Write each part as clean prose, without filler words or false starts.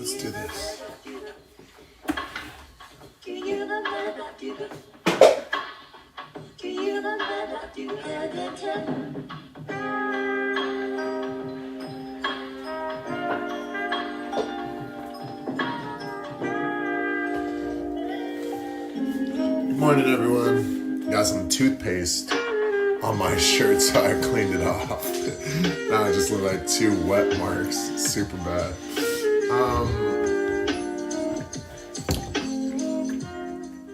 Let's do this. Good morning, everyone. Got some toothpaste on my shirt, so I cleaned it off. Now I just look like two wet marks. Super bad.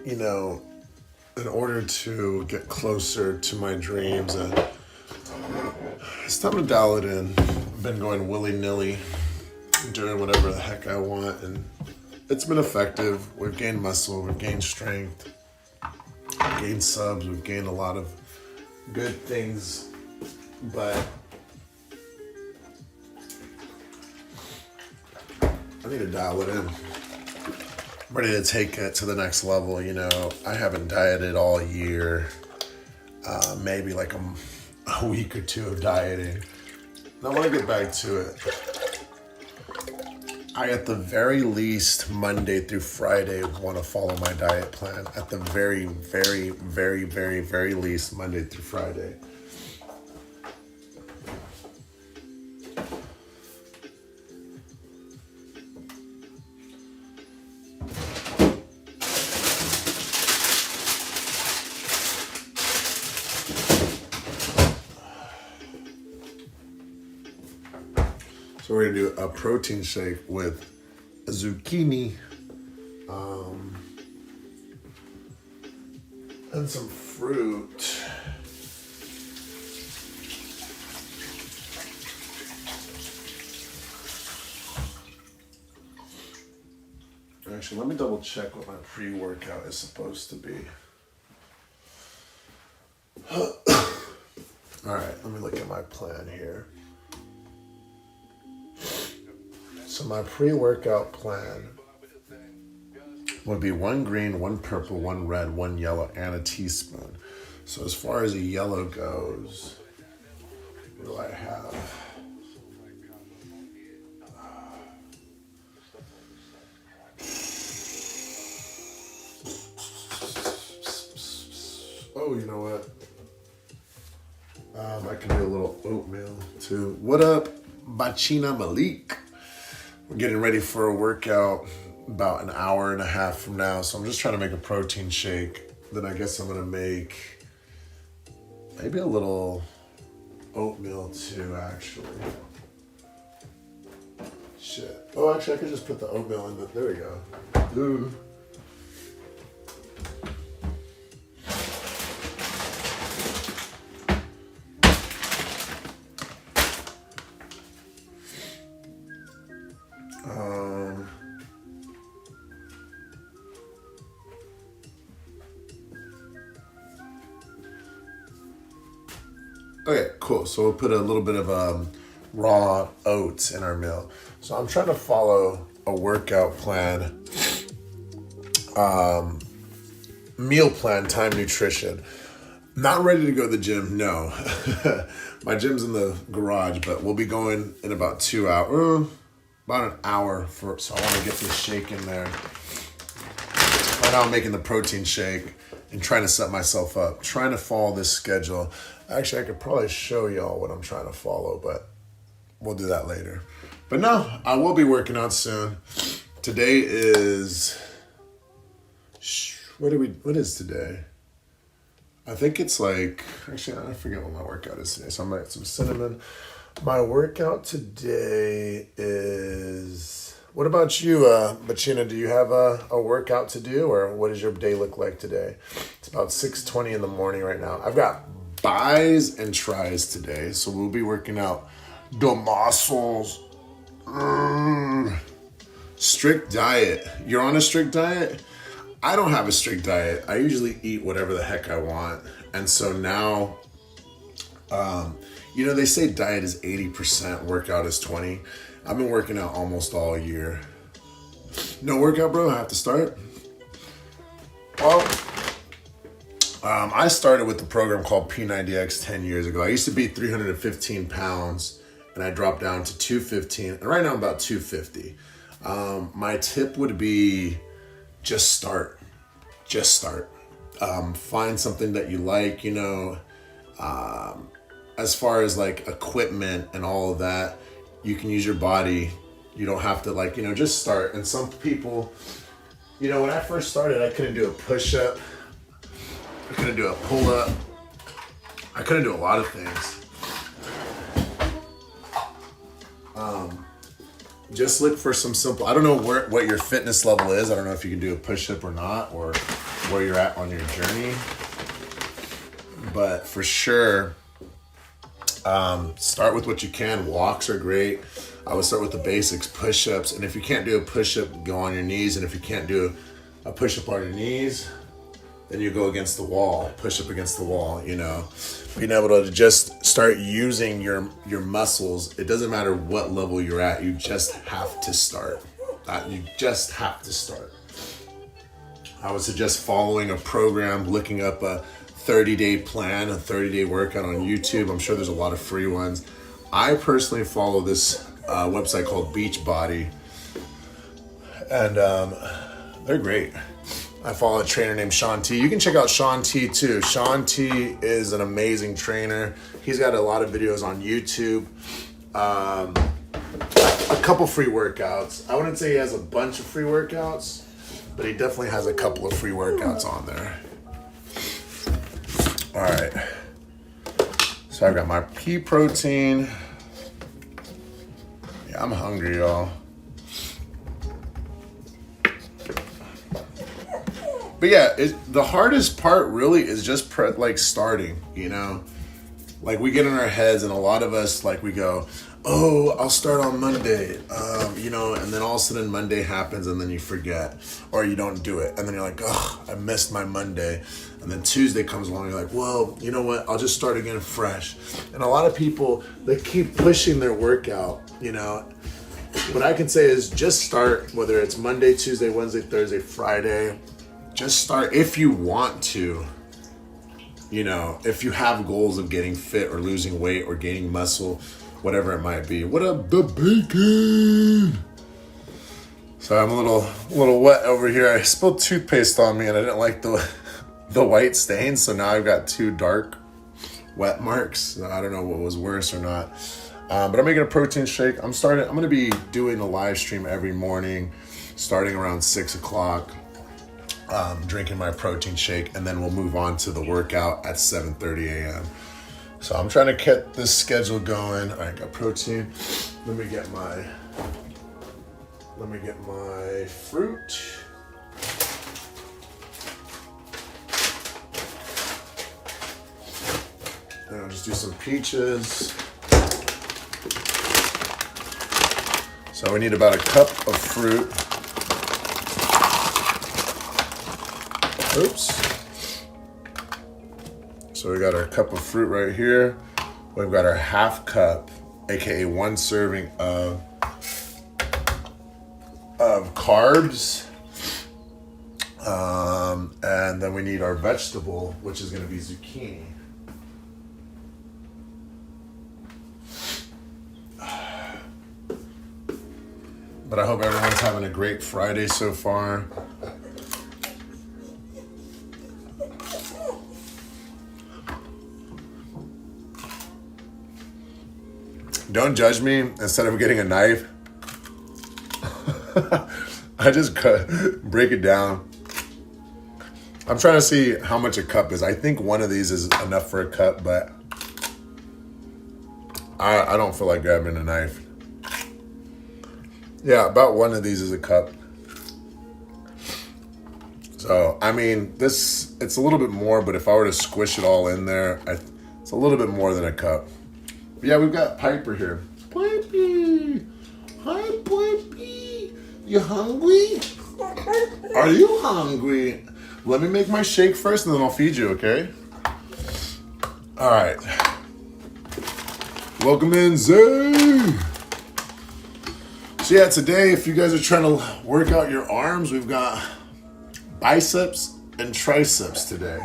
You know, in order to get closer to my dreams, it's time to dial it in. I've been going willy-nilly, doing whatever the heck I want, and it's been effective. We've gained muscle, we've gained strength, we've gained subs, we've gained a lot of good things, but I need to dial it in. I'm ready to take it to the next level. You know, I haven't dieted all year, maybe like a week or two of dieting. And I want to get back to it. I, at the very least, Monday through Friday, want to follow my diet plan. At the very, very, very, very, very least, Monday through Friday. So we're gonna do a protein shake with a zucchini and some fruit. Actually, let me double check what my pre-workout is supposed to be. All right, let me look at my plan here. So my pre-workout plan would be 1 green, 1 purple, 1 red, 1 yellow, and a teaspoon. So as far as the yellow goes, what do I have? Oh, you know what? I can do a little oatmeal too. What up, Bachina Malik? We're getting ready for a workout about an hour and a half from now. So I'm just trying to make a protein shake. Then I guess I'm going to make maybe a little oatmeal too, actually. Shit. Oh, actually, I could just put the oatmeal in. There we go. Ooh. Okay, cool. So we'll put a little bit of raw oats in our meal. So I'm trying to follow a workout plan, meal plan, time nutrition. Not ready to go to the gym, no. My gym's in the garage, but we'll be going in about 2 hours, about an hour so I want to get this shake in there. Right now I'm making the protein shake and trying to set myself up, trying to follow this schedule. Actually, I could probably show y'all what I'm trying to follow, but we'll do that later. But no, I will be working out soon. Today is, what is today? I think it's like, actually, I forget what my workout is today. So I'm gonna get some cinnamon. My workout today is, what about you, Bachina? Do you have a workout to do, or what does your day look like today? It's about 6:20 in the morning right now. I've got buys and tries today, so we'll be working out the muscles. Strict diet. You're on a strict diet? I don't have a strict diet. I usually eat whatever the heck I want. And so now, you know, they say diet is 80%, workout is 20. I've been working out almost all year. No workout, bro? I have to start? Well, I started with the program called P90X 10 years ago. I used to be 315 pounds, and I dropped down to 215. And right now I'm about 250. My tip would be just start. Just start. Find something that you like, you know. As far as like equipment and all of that, you can use your body. You don't have to like, you know, just start. And some people, you know, when I first started, I couldn't do a push-up. I couldn't do a pull-up. I couldn't do a lot of things. Just look for some simple, I don't know what your fitness level is. I don't know if you can do a push-up or not, or where you're at on your journey. But for sure, start with what you can. Walks are great. I would start with the basics, push-ups. And if you can't do a push-up, go on your knees. And if you can't do a push-up on your knees, then you go against the wall, push up against the wall, you know. Being able to just start using your muscles. It doesn't matter what level you're at. You just have to start. You just have to start. I would suggest following a program, looking up a 30-day plan, a 30-day workout on YouTube. I'm sure there's a lot of free ones. I personally follow this website called Beachbody. And they're great. I follow a trainer named Sean T. You can check out Sean T too. Sean T is an amazing trainer. He's got a lot of videos on YouTube. A couple free workouts. I wouldn't say he has a bunch of free workouts, but he definitely has a couple of free workouts on there. All right. So I've got my pea protein. Yeah, I'm hungry, y'all. But yeah, the hardest part really is just like starting, you know? Like we get in our heads and a lot of us, like we go, oh, I'll start on Monday, you know, and then all of a sudden Monday happens and then you forget or you don't do it. And then you're like, oh, I missed my Monday. And then Tuesday comes along, you're like, well, you know what? I'll just start again fresh. And a lot of people, they keep pushing their workout, you know? What I can say is just start, whether it's Monday, Tuesday, Wednesday, Thursday, Friday. Just start if you want to, you know, if you have goals of getting fit or losing weight or gaining muscle, whatever it might be. What up, the bacon? So I'm a little wet over here. I spilled toothpaste on me and I didn't like the white stain. So now I've got two dark wet marks. I don't know what was worse or not. But I'm making a protein shake. I'm going to be doing a live stream every morning starting around 6 o'clock. Drinking my protein shake, and then we'll move on to the workout at 7:30 a.m. So I'm trying to get this schedule going. All right, got protein. Let me get my fruit. And I'll just do some peaches. So we need about a cup of fruit. Oops. So we got our cup of fruit right here. We've got our half cup, aka 1 serving of carbs. And then we need our vegetable, which is going to be zucchini. But I hope everyone's having a great Friday so far. Don't judge me. Instead of getting a knife, I just break it down. I'm trying to see how much a cup is. I think one of these is enough for a cup, but I don't feel like grabbing a knife. Yeah, about one of these is a cup. So, I mean, it's a little bit more, but if I were to squish it all in there, it's a little bit more than a cup. Yeah, we've got Piper here. Pipey! Hi, Pipey! You hungry? Are you hungry? Let me make my shake first and then I'll feed you, okay? All right. Welcome in, Zay! So yeah, today, if you guys are trying to work out your arms, we've got biceps and triceps today.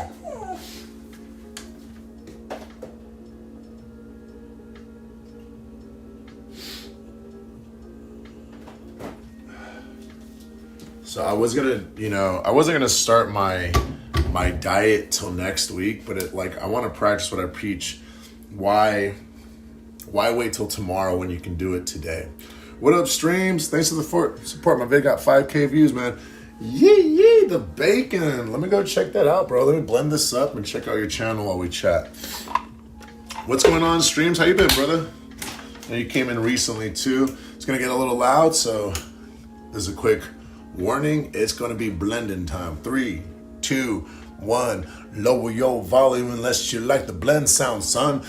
So I was gonna, I wasn't gonna start my diet till next week, but I want to practice what I preach. Why wait till tomorrow when you can do it today? What up, streams? Thanks for the support. My vid got 5K views, man. Yee, the bacon. Let me go check that out, bro. Let me blend this up and check out your channel while we chat. What's going on, streams? How you been, brother? I know you came in recently too. It's gonna get a little loud, so there's a quick warning. It's gonna be blending time. 3, 2, 1. Lower your volume unless you like the blend sound, son.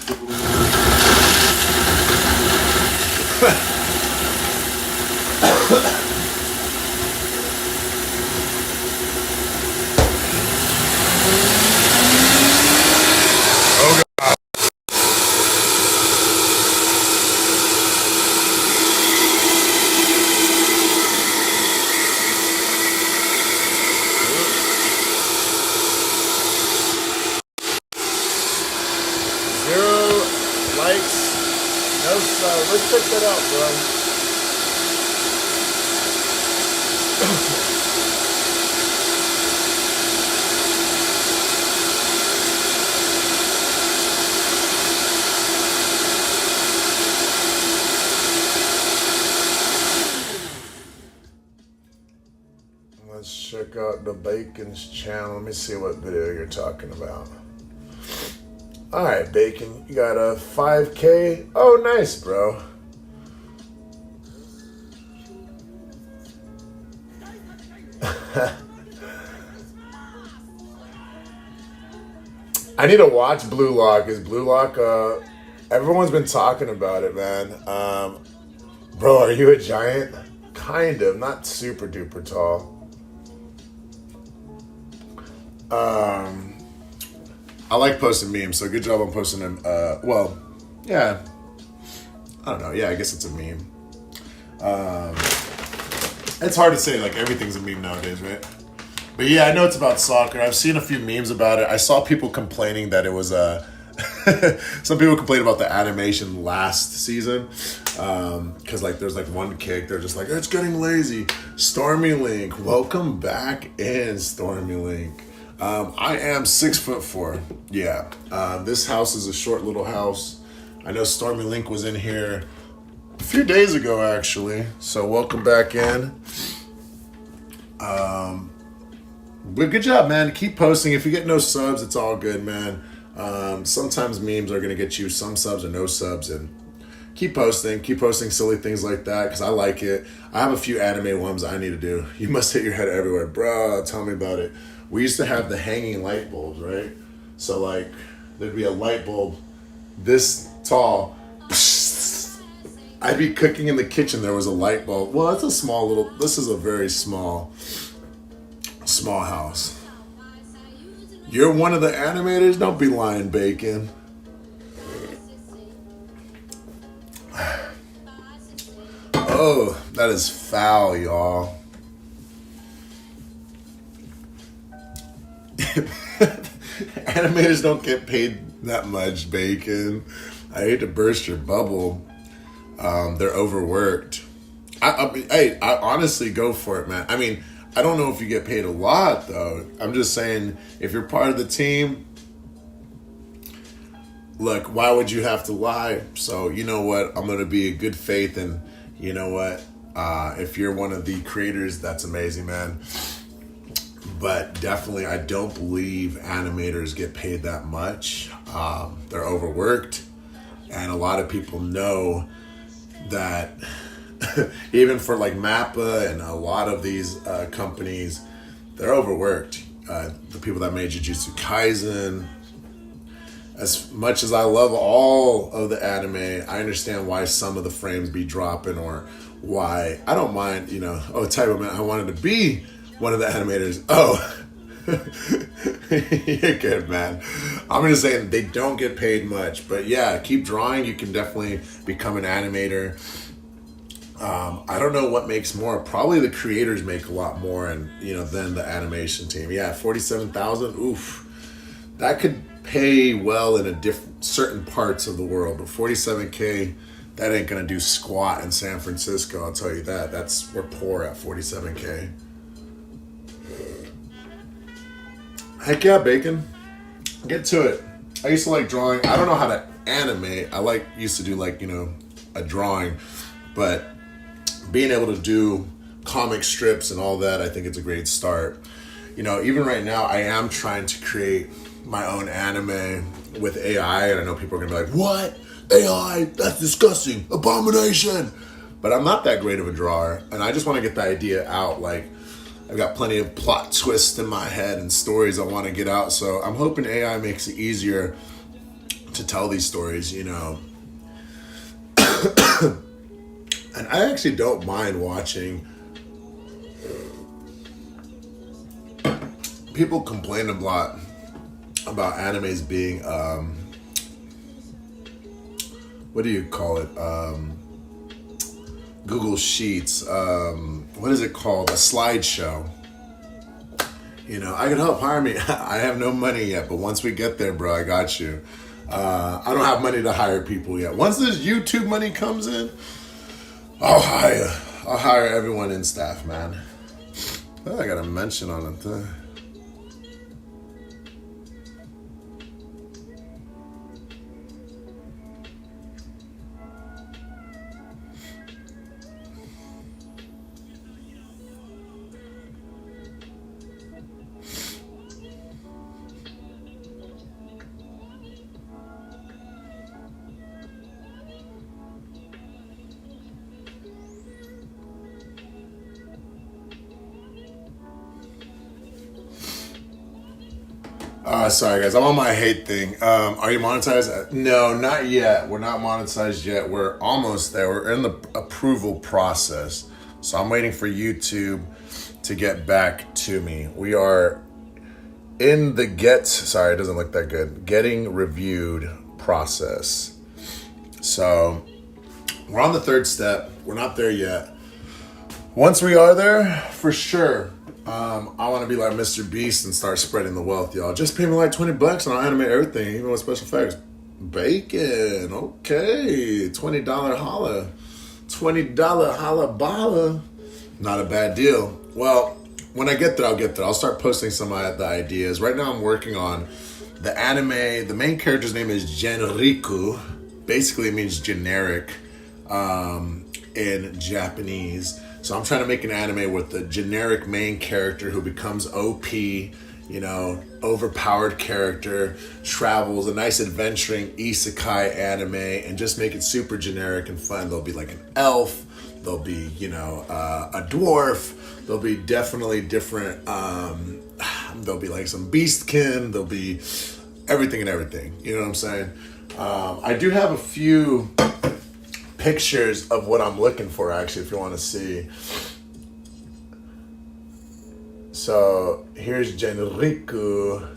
Let's check that out, bro. Let's check out the Bacon's channel. Let me see what video you're talking about. All right, Bacon, you got a 5K. Oh, nice, bro. I need to watch Blue Lock. Is Blue Lock, everyone's been talking about it, man. Bro, are you a giant? Kind of, not super duper tall. I like posting memes, so good job on posting them. Well, yeah. I don't know. Yeah, I guess it's a meme. It's hard to say, like, everything's a meme nowadays, right? But yeah, I know it's about soccer. I've seen a few memes about it. I saw people complaining that it was some people complained about the animation last season. Because, like, there's, like, one kick. They're just like, it's getting lazy. Stormy Link. Welcome back in, Stormy Link. I am 6'4". Yeah. This house is a short little house. I know Stormy Link was in here a few days ago, actually. So welcome back in. But good job, man. Keep posting. If you get no subs, it's all good, man. Sometimes memes are gonna get you some subs or no subs, and keep posting silly things like that, because I like it. I have a few anime ones I need to do. You must hit your head everywhere, bro. Tell me about it. We used to have the hanging light bulbs, right? So, like, there'd be a light bulb this tall. I'd be cooking in the kitchen. There was a light bulb. Well, it's a small little, this is a very small house. You're one of the animators? Don't be lying, Bacon. Oh, that is foul, y'all. Animators don't get paid that much, Bacon. I hate to burst your bubble. They're overworked. I honestly go for it, man. I mean, I don't know if you get paid a lot, though. I'm just saying, if you're part of the team, look, why would you have to lie? So, you know what? I'm going to be a good faith, and you know what? If you're one of the creators, that's amazing, man. But definitely, I don't believe animators get paid that much. They're overworked. And a lot of people know that even for like Mappa and a lot of these companies, they're overworked. The people that made Jujutsu Kaisen, as much as I love all of the anime, I understand why some of the frames be dropping, or why I don't mind, type of man, I wanted to be one of the animators. Oh, you're good, man. I'm just saying they don't get paid much, but yeah, keep drawing. You can definitely become an animator. I don't know what makes more. Probably the creators make a lot more, and than the animation team. Yeah, 47,000. Oof, that could pay well in certain parts of the world, but 47K, that ain't gonna do squat in San Francisco. I'll tell you that. We're poor at 47K. Heck yeah, bacon. Get to it. I used to like drawing. I don't know how to animate. Used to do like, a drawing, but being able to do comic strips and all that, I think it's a great start. Even right now, I am trying to create my own anime with AI, and I know people are gonna be like, "What? AI? That's disgusting, abomination." But I'm not that great of a drawer, and I just want to get the idea out. Like, I've got plenty of plot twists in my head and stories I want to get out. So I'm hoping AI makes it easier to tell these stories. And I actually don't mind watching. People complain a lot about animes being, what do you call it? Google Sheets. What is it called? A slideshow. I can help. Hire me. I have no money yet, but once we get there, bro, I got you. I don't have money to hire people yet. Once this YouTube money comes in, I'll hire everyone in staff, man. I got a mention on it. Sorry guys, I'm on my hate thing. Are you monetized? No, not yet. We're not monetized yet. We're almost there. We're in the approval process. So I'm waiting for YouTube to get back to me. We are in the sorry, it doesn't look that good. Getting reviewed process. So we're on the third step. We're not there yet. Once we are there, for sure, I want to be like Mr. Beast and start spreading the wealth, y'all. Just pay me like $20 and I'll animate everything, even with special effects. Bacon, okay. $20 holla. $20 holla balla. Not a bad deal. Well, when I get there, I'll get there. I'll start posting some of the ideas. Right now I'm working on the anime. The main character's name is Genriku. Basically it means generic in Japanese. So I'm trying to make an anime with the generic main character who becomes OP, overpowered character, travels, a nice adventuring isekai anime, and just make it super generic and fun. There'll be like an elf, there'll be, a dwarf, there'll be definitely different, there'll be like some beastkin, there'll be everything and everything. You know what I'm saying? I do have a few pictures of what I'm looking for, actually, if you want to see. So here's Genriku.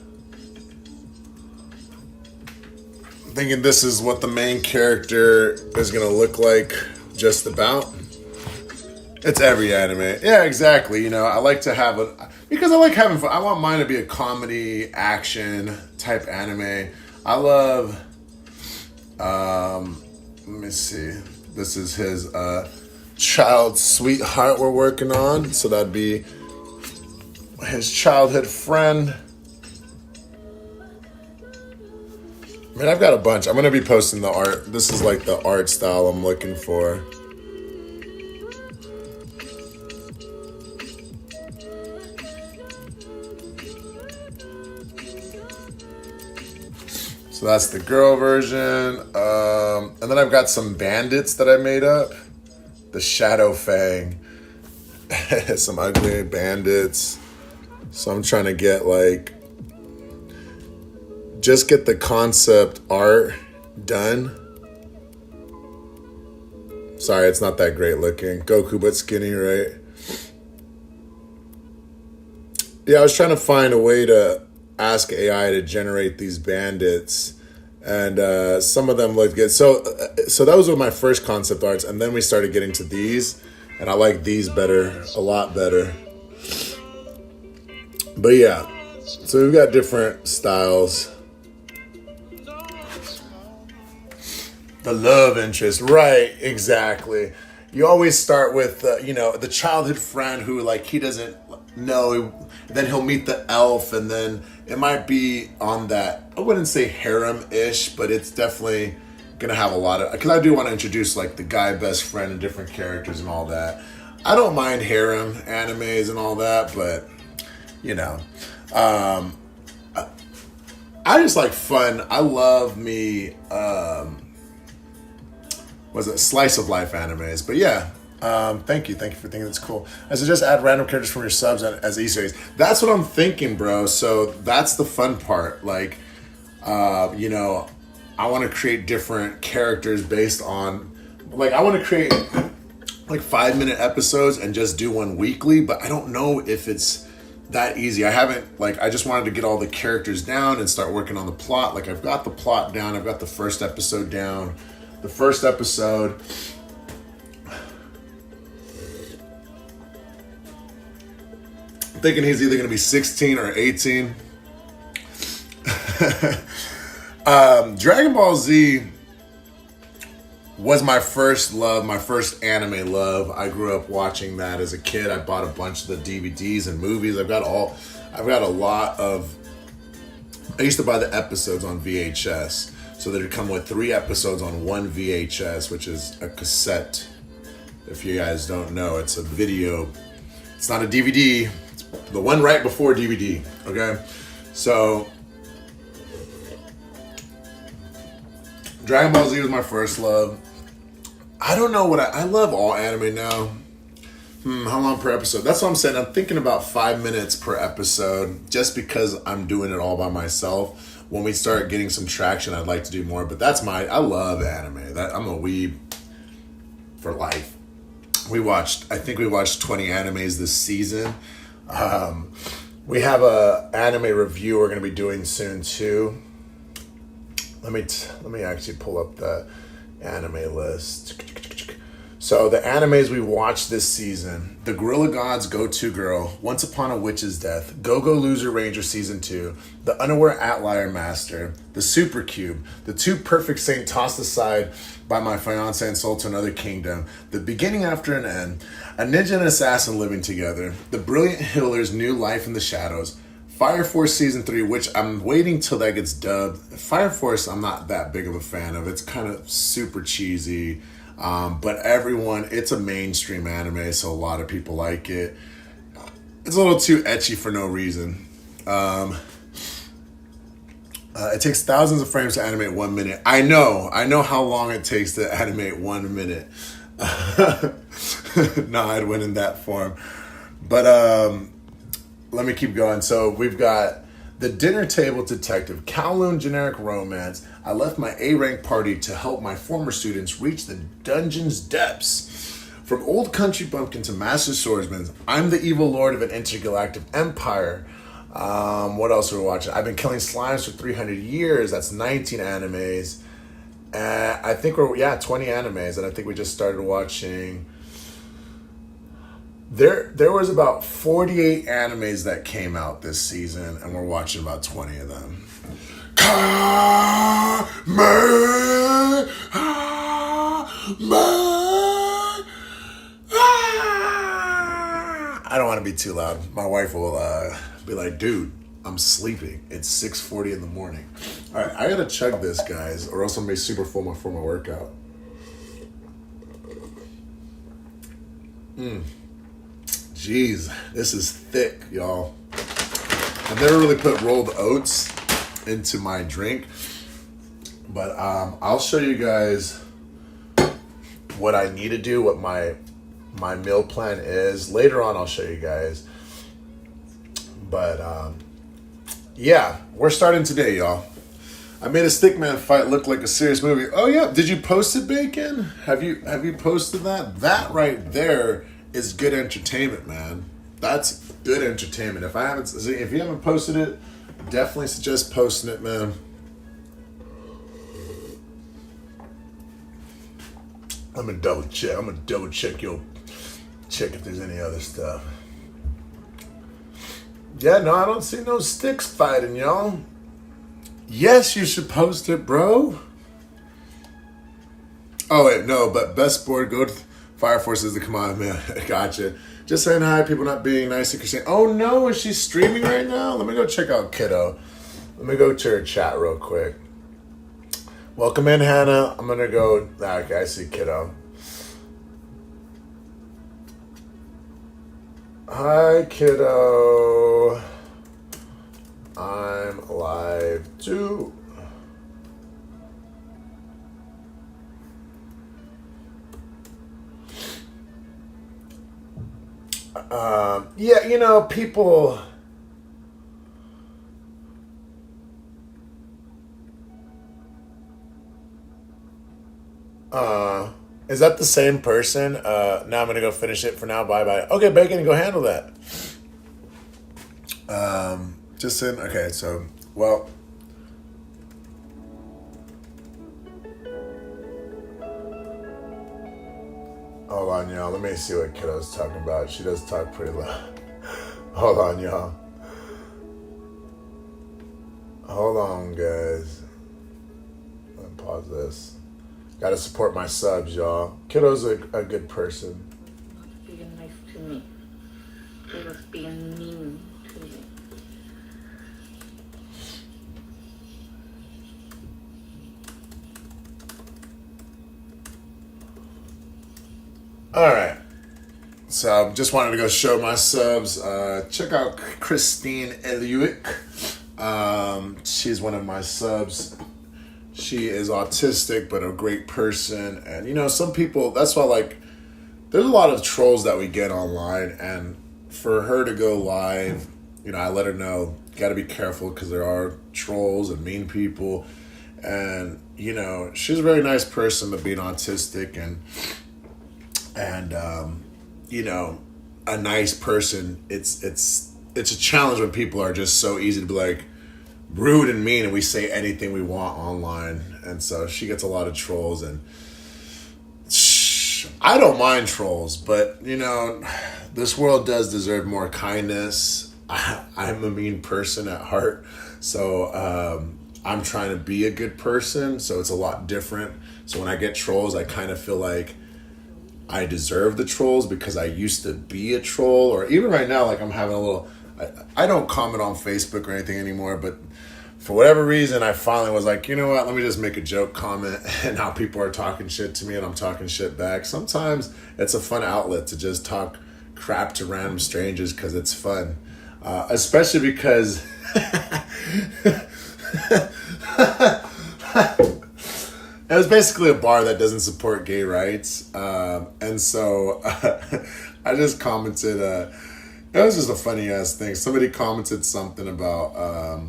Thinking this is what the main character is gonna look like, just about. It's every anime. Yeah, exactly. I like to have because I like having fun. I want mine to be a comedy, action type anime. I love, let me see. This is his child sweetheart we're working on. So that'd be his childhood friend. Man, I've got a bunch. I'm going to be posting the art. This is like the art style I'm looking for. So that's the girl version. And then I've got some bandits that I made up. The Shadow Fang. Some ugly bandits. So I'm trying to get just get the concept art done. Sorry, it's not that great looking. Goku but skinny, right? Yeah, I was trying to find a way to ask AI to generate these bandits, and some of them looked good. So those were my first concept arts, and then we started getting to these, and I like these better, a lot better. But yeah, so we've got different styles. The love interest, right? Exactly. You always start with the childhood friend who he doesn't know. then he'll meet the elf, and then it might be on that, I wouldn't say harem-ish, but it's definitely gonna have a lot of, because I do want to introduce like the guy best friend and different characters and all that. I don't mind harem animes and all that, but you know, I just like fun. I love me, was it slice of life animes? But yeah, thank you for thinking that's cool. I suggest add random characters from your subs as Easter eggs. That's what I'm thinking, bro. So that's the fun part. Like, you know, I want to create different characters based on, like, I want to create like 5-minute episodes and just do one weekly, but I don't know if it's that easy. I haven't, like, I just wanted to get all the characters down and start working on the plot. Like, I've got the plot down. I've got the first episode down. The first episode, I'm thinking he's either going to be 16 or 18. Dragon Ball Z was my first love, my first anime love. I grew up watching that as a kid. I bought a bunch of the DVDs and movies. I've got a lot of, I used to buy the episodes on VHS. So they'd come with 3 episodes on one VHS, which is a cassette. If you guys don't know, it's a video. It's not a DVD. It's the one right before DVD, okay? So Dragon Ball Z was my first love. I don't know what I love all anime now. How long per episode? That's what I'm saying. I'm thinking about 5 minutes per episode just because I'm doing it all by myself. When we start getting some traction, I'd like to do more, but I love anime. I'm a weeb for life. I think we watched 20 animes this season. We have a anime review we're going to be doing soon too. Let me actually pull up the anime list. So the animes we watched this season: The Gorilla God's Go-To Girl, Once Upon a Witch's Death, Go-Go Loser Ranger Season 2, The Unaware Outlier Master, The Super Cube, The Two Perfect Saint Tossed Aside by My Fiancé and Sold to Another Kingdom, The Beginning After an End, A Ninja and Assassin Living Together, The Brilliant Healer's New Life in the Shadows, Fire Force Season 3, which I'm waiting till that gets dubbed. Fire Force, I'm not that big of a fan of. It's kind of super cheesy. But it's a mainstream anime, so a lot of people like it. It's a little too ecchi for no reason. It takes thousands of frames to animate 1 minute. I know how long it takes to animate 1 minute. No, I'd win in that form. But let me keep going. So we've got The Dinner Table Detective, Kowloon Generic Romance, I left my A-rank party to help my former students reach the dungeon's depths. From old country bumpkin to master swordsman, I'm the evil lord of an intergalactic empire. What else are we watching? I've been killing slimes for 300 years. That's 19 animes. I think 20 animes. And I think we just started watching. There was about 48 animes that came out this season, and we're watching about 20 of them. I don't want to be too loud. My wife will be like, dude, I'm sleeping. It's 6:40 in the morning. All right, I gotta chug this, guys, or else I'm gonna be super full before my workout. Jeez, this is thick, y'all. I've never really put rolled oats into my drink, but I'll show you guys what I need to do, what my meal plan is. Later on, I'll show you guys. But yeah, we're starting today, y'all. I made a stickman fight look like a serious movie. Oh yeah, did you post it, Bacon? Have you posted that? That right there is good entertainment, man. That's good entertainment. If you haven't posted it, definitely suggest posting it, man. I'm gonna double check your check if there's any other stuff. Yeah, no, I don't see no sticks fighting, y'all. Yes, you should post it, bro. Oh wait, no, but best sport, go to Fire Force is the command, man. Gotcha. Just saying hi, people not being nice to Christine. Oh no, is she streaming right now? Let me go check out Kiddo. Let me go to her chat real quick. Welcome in, Hannah. I'm gonna go. Okay, I see Kiddo. Hi, Kiddo. I'm live too. Yeah, you know, people. Is that the same person? Now I'm gonna go finish it for now. Bye bye. Okay, Bacon, go handle that. Just saying. Okay, so well. Hold on, y'all. Let me see what Kiddo's talking about. She does talk pretty loud. Hold on, y'all. Hold on, guys. Let me pause this. Gotta support my subs, y'all. Kiddo's a good person. Being nice to me. They was being mean to me. All right. So just wanted to go show my subs. Check out Christine Eliuik. She's one of my subs. She is autistic, but a great person. And, you know, some people, that's why, like, there's a lot of trolls that we get online. And for her to go live, you know, I let her know, got to be careful because there are trolls and mean people. And, you know, she's a very nice person, but being autistic and you know, a nice person, it's a challenge when people are just so easy to be like rude and mean, and we say anything we want online. And so she gets a lot of trolls, and I don't mind trolls, but you know, this world does deserve more kindness. I'm a mean person at heart, so I'm trying to be a good person, so it's a lot different. So when I get trolls, I kind of feel like I deserve the trolls because I used to be a troll. Or even right now, like I'm having a little, I don't comment on Facebook or anything anymore, but for whatever reason, I finally was like, you know what, let me just make a joke comment. And now people are talking shit to me and I'm talking shit back. Sometimes it's a fun outlet to just talk crap to random strangers because it's fun. Especially because it was basically a bar that doesn't support gay rights. And so I just commented, it was just a funny ass thing. Somebody commented something about,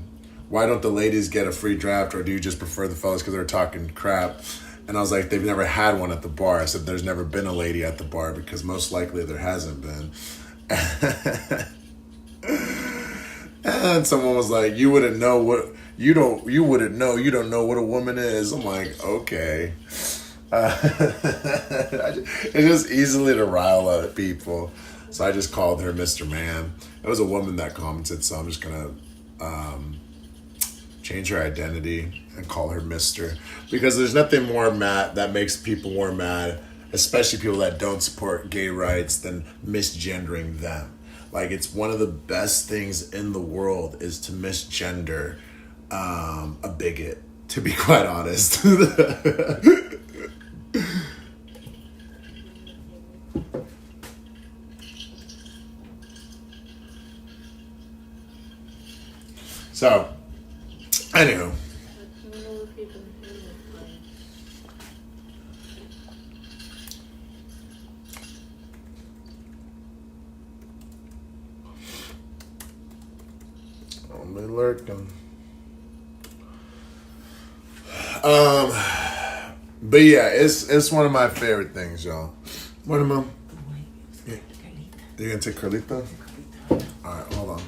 why don't the ladies get a free draft, or do you just prefer the fellas because they're talking crap? And I was like, they've never had one at the bar. I said, there's never been a lady at the bar because most likely there hasn't been. And someone was like, you wouldn't know what... You don't know what a woman is. I'm like, okay. It's just easily to rile up people. So I just called her Mr. Man. It was a woman that commented, so I'm just going to change her identity and call her Mr. Because there's nothing more mad that makes people more mad, especially people that don't support gay rights, than misgendering them. Like, it's one of the best things in the world is to misgender a bigot, to be quite honest. So, anywho. I'll be lurking. But yeah, it's one of my favorite things, y'all. What am I? Yeah. You gonna take Carlita? Alright, hold on.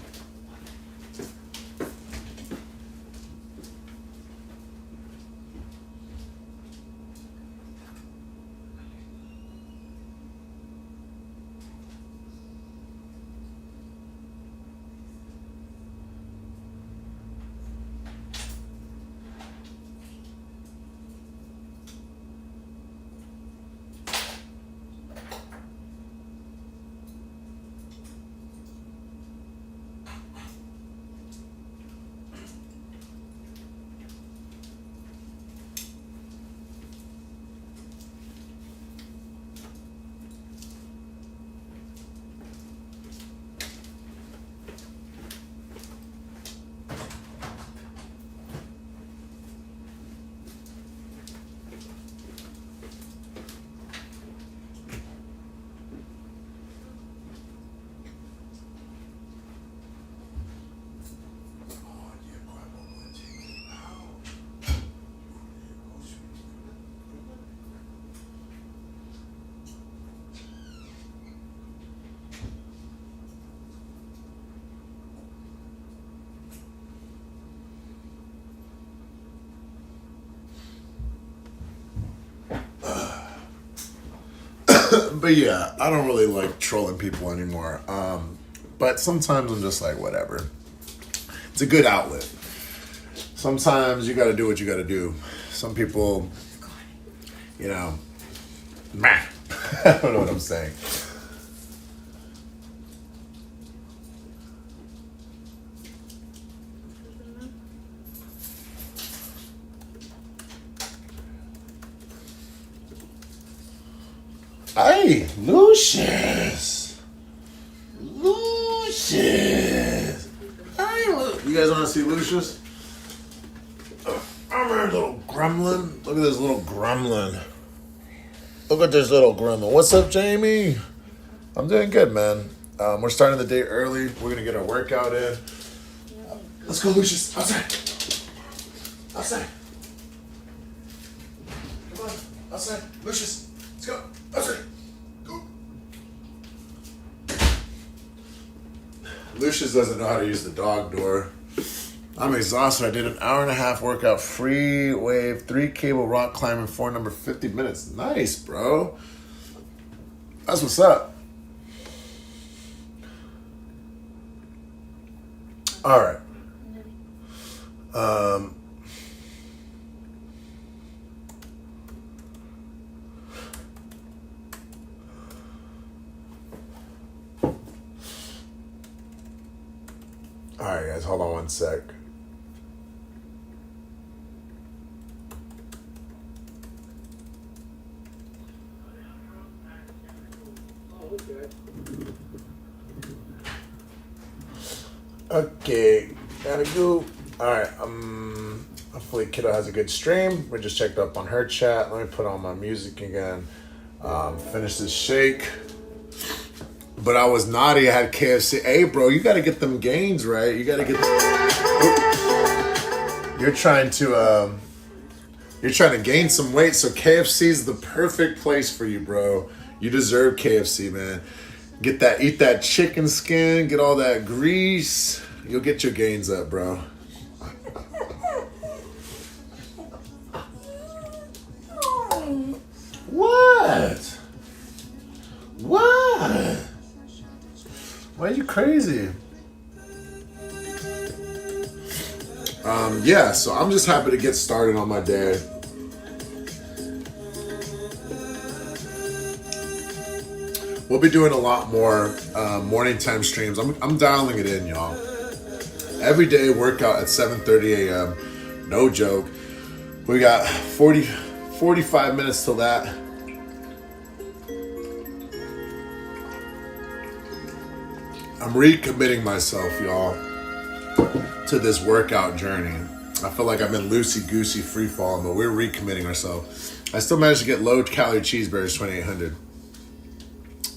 But yeah, I don't really like trolling people anymore. But sometimes I'm just like, whatever. It's a good outlet. Sometimes you got to do what you got to do. Some people, you know, meh. I don't know what I'm saying. Hey, Lucius. Lucius. Hey, you guys want to see Lucius? I'm a little gremlin. Look at this little gremlin. Look at this little gremlin. What's up, Jamie? I'm doing good, man. We're starting the day early. We're going to get our workout in. Let's go, Lucius. Outside. Outside. Come on. Outside. Lucius. Let's go. Outside. Go. Lucius doesn't know how to use the dog door. I'm exhausted. I did an hour and a half workout, free wave, 3 cable rock climbing, 4 number 50 minutes. Nice, bro. That's what's up. All right. All right, guys, hold on one sec. Okay, gotta go. All right, hopefully Kiddo has a good stream. We just checked up on her chat. Let me put on my music again. Finish this shake. But I was naughty. I had KFC. Hey, bro, you got to get them gains, right? You got to get. You're trying to gain some weight, so KFC is the perfect place for you, bro. You deserve KFC, man. Eat that chicken skin, get all that grease. You'll get your gains up, bro. What? What? Why are you crazy? Yeah, so I'm just happy to get started on my day. We'll be doing a lot more morning time streams. I'm dialing it in, y'all. Every day workout at 7:30 a.m. No joke. We got 45 minutes till that. I'm recommitting myself, y'all, to this workout journey. I feel like I've been loosey-goosey free-falling, but we're recommitting ourselves. I still managed to get low-calorie cheeseburgers, 2,800.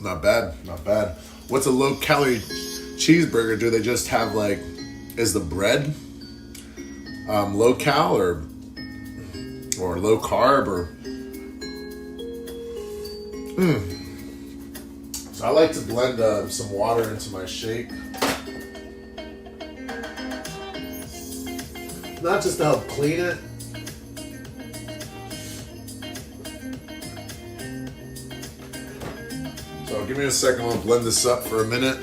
Not bad, not bad. What's a low-calorie cheeseburger? Do they just have, like, is the bread low-cal or low-carb or... So I like to blend some water into my shake. Not just to help clean it. So give me a second, I'm gonna blend this up for a minute.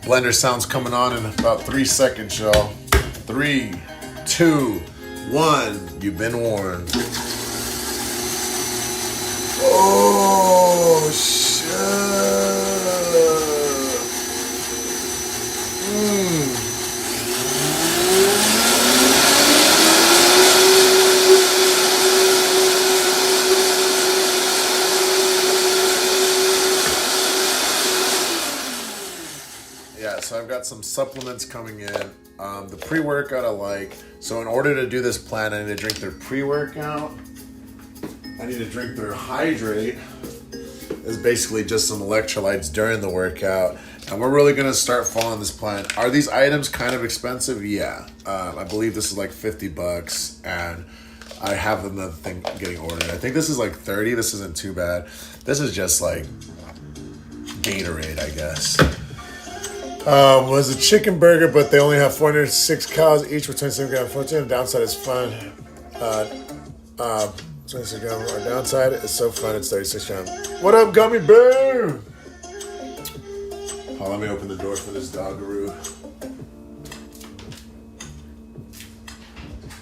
Blender sounds coming on in about 3 seconds, y'all. 3, 2, 1, you've been warned. Oh, shit. Yeah, so I've got some supplements coming in. The pre-workout I like. So in order to do this plan, I need to drink their pre-workout. I need to drink their hydrate. It's basically just some electrolytes during the workout. And we're really going to start following this plan. Are these items kind of expensive? Yeah. I believe this is like $50 and I have another thing getting ordered. I think this is like 30. This isn't too bad. This is just like Gatorade, I guess. Was a chicken burger, but they only have 406 calories each with 27 grams of protein. The downside is fun. 26 grams. Our downside is so fun. It's 36 grams. What up, Gummy Bear? Oh, let me open the door for this doggaroo.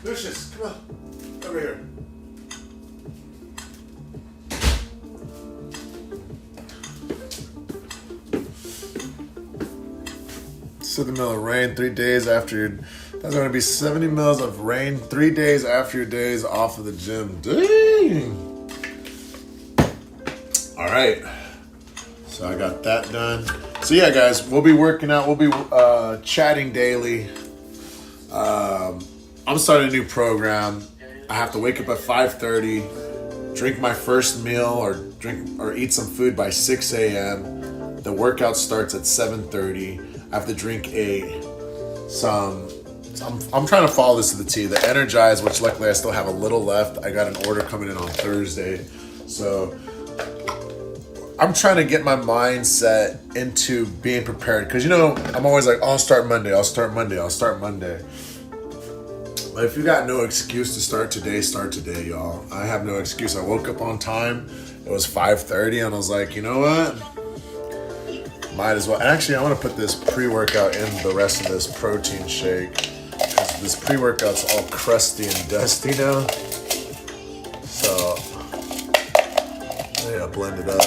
Lucius, come on. Over here. So the mill of rain 3 days after your... That's going to be 70 mils of rain 3 days after your days off of the gym. Dang! All right. So I got that done. So yeah, guys, we'll be working out. We'll be chatting daily. I'm starting a new program. I have to wake up at 5:30, drink my first meal or eat some food by 6 a.m. The workout starts at 7:30. I have to drink I'm trying to follow this to the T. The Energize, which luckily I still have a little left. I got an order coming in on Thursday. So I'm trying to get my mindset into being prepared. Because, I'm always like, I'll start Monday. But if you got no excuse to start today, y'all. I have no excuse. I woke up on time. It was 5:30 and I was like, you know what? Might as well. And actually, I want to put this pre-workout in the rest of this protein shake. Because this pre-workout's all crusty and dusty now. So, yeah, blend it up.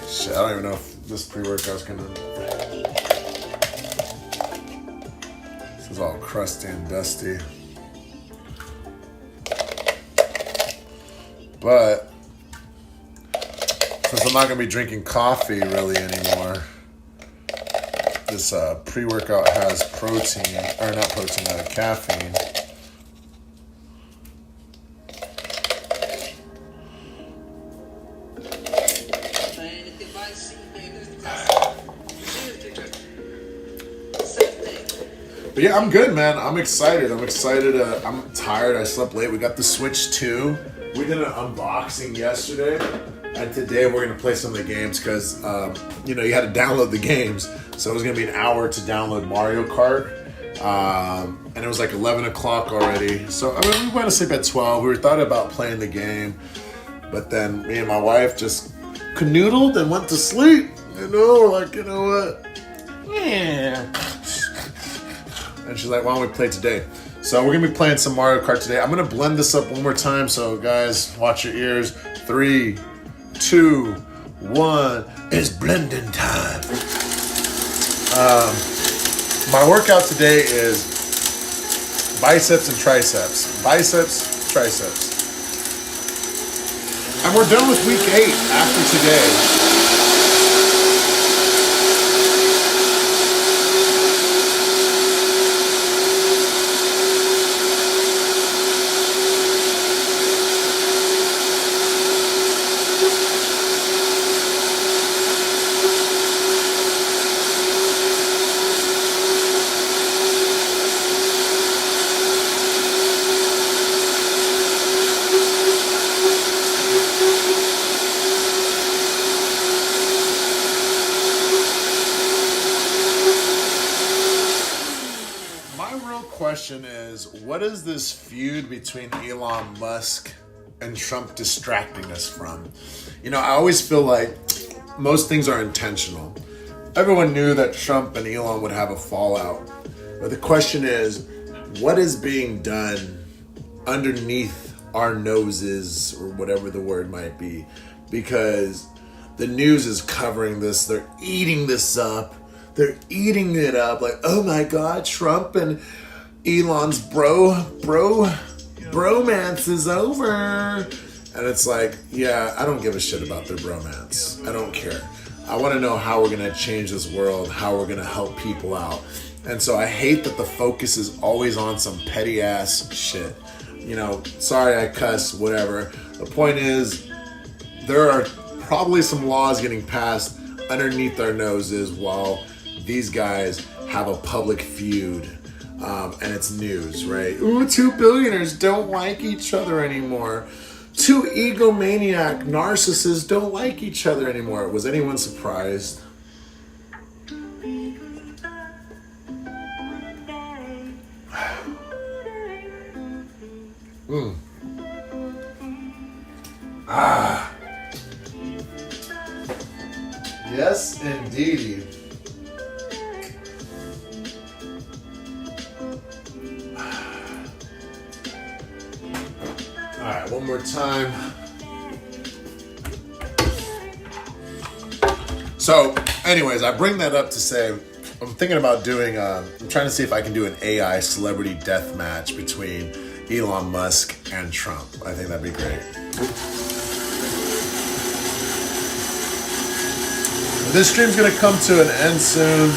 Shit, I don't even know if this pre-workout's gonna... This is all crusty and dusty. But since I'm not going to be drinking coffee really anymore, this pre-workout has caffeine. But yeah, I'm good, man. I'm excited. I'm tired. I slept late. We got the Switch 2. We did an unboxing yesterday. And today we're going to play some of the games because, you had to download the games. So it was going to be an hour to download Mario Kart. And it was like 11 o'clock already. So, we went to sleep at 12. We thought about playing the game. But then me and my wife just canoodled and went to sleep. We're like, you know what? Yeah. And she's like, why don't we play today? So we're going to be playing some Mario Kart today. I'm going to blend this up one more time. So guys, watch your ears. 3, 2, 1. It's blending time. My workout today is biceps and triceps. Biceps, triceps. And we're done with week 8 after today. Question is, what is this feud between Elon Musk and Trump distracting us from? I always feel like most things are intentional. Everyone knew that Trump and Elon would have a fallout. But the question is, what is being done underneath our noses, or whatever the word might be? Because the news is covering this. They're eating this up. They're eating it up. Like, oh my God, Trump and Elon's bromance is over. And it's like, yeah, I don't give a shit about their bromance. I don't care. I want to know how we're going to change this world, how we're going to help people out. And so I hate that the focus is always on some petty ass shit. Sorry I cuss, whatever. The point is, there are probably some laws getting passed underneath our noses while these guys have a public feud. And it's news, right? Ooh, 2 billionaires don't like each other anymore. 2 egomaniac narcissists don't like each other anymore. Was anyone surprised? Ah. Yes, indeed. All right, one more time. So, anyways, I bring that up to say I'm thinking about doing. I'm trying to see if I can do an AI celebrity death match between Elon Musk and Trump. I think that'd be great. This stream's gonna come to an end soon.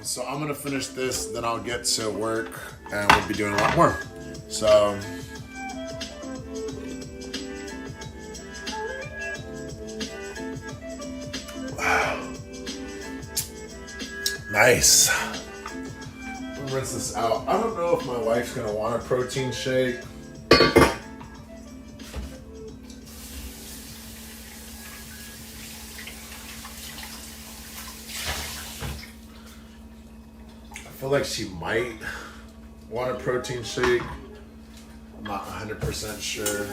So I'm gonna finish this, then I'll get to work, and we'll be doing a lot more. So. Wow. Nice. I'll rinse this out. I don't know if my wife's gonna want a protein shake. I feel like she might want a protein shake. I'm not 100% sure.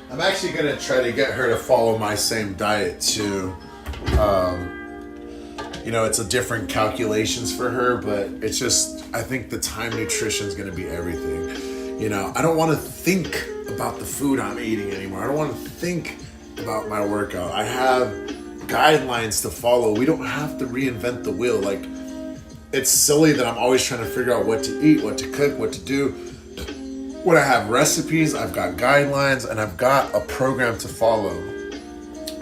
I'm actually gonna try to get her to follow my same diet too. It's a different calculations for her, but it's just, I think the time nutrition is gonna be everything. I don't wanna think about the food I'm eating anymore. I don't wanna think about my workout. I have guidelines to follow. We don't have to reinvent the wheel. Like, it's silly that I'm always trying to figure out what to eat, what to cook, what to do. When I have recipes, I've got guidelines, and I've got a program to follow.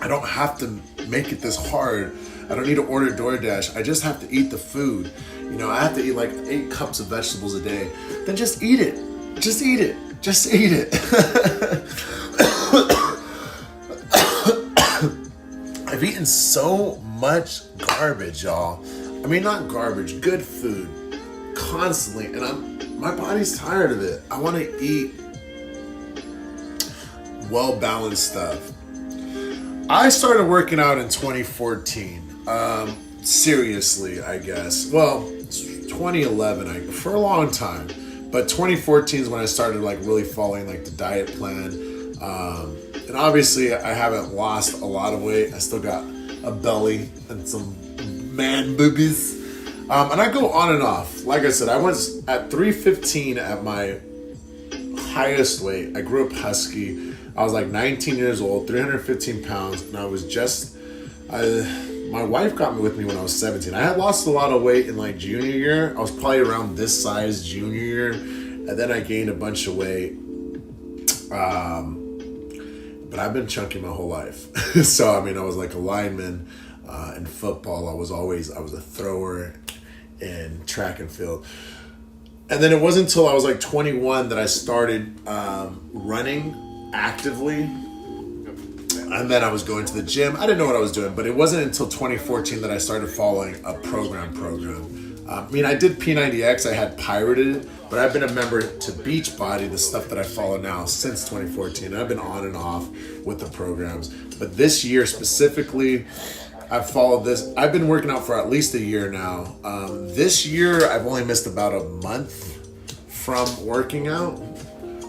I don't have to make it this hard. I don't need to order DoorDash. I just have to eat the food. I have to eat like 8 cups of vegetables a day. Then just eat it. Just eat it. Just eat it. I've eaten so much garbage, y'all. I mean, not garbage, good food. Constantly. And my body's tired of it. I want to eat well-balanced stuff. I started working out in 2014. Seriously, I guess. Well, 2011, for a long time. But 2014 is when I started like really following like the diet plan. And obviously I haven't lost a lot of weight. I still got a belly and some man boobies. And I go on and off. Like I said, I was at 315 at my highest weight. I grew up husky. I was like 19 years old, 315 pounds, and I was just, my wife got me with me when I was 17. I had lost a lot of weight in like junior year. I was probably around this size junior year, and then I gained a bunch of weight. But I've been chunky my whole life. So, I mean, I was like a lineman in football. I was a thrower in track and field. And then it wasn't until I was like 21 that I started running actively. And then I was going to the gym. I didn't know what I was doing, but it wasn't until 2014 that I started following a program. I mean, I did P90X. I had pirated it, but I've been a member to Beachbody, the stuff that I follow now, since 2014. I've been on and off with the programs. But this year specifically, I've followed this. I've been working out for at least a year now. This year, I've only missed about a month from working out.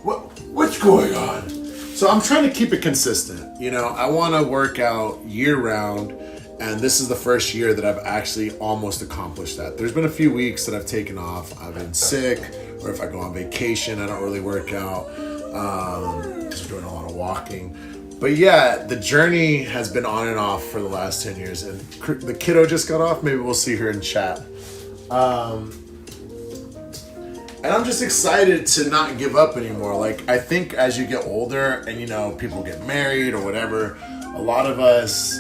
What's going on? So I'm trying to keep it consistent. I want to work out year round, and this is the first year that I've actually almost accomplished that. There's been a few weeks that I've taken off. I've been sick, or if I go on vacation, I don't really work out because we're doing a lot of walking. But yeah, the journey has been on and off for the last 10 years. And the kiddo just got off. Maybe we'll see her in chat. And I'm just excited to not give up anymore. Like, I think as you get older and, people get married or whatever, a lot of us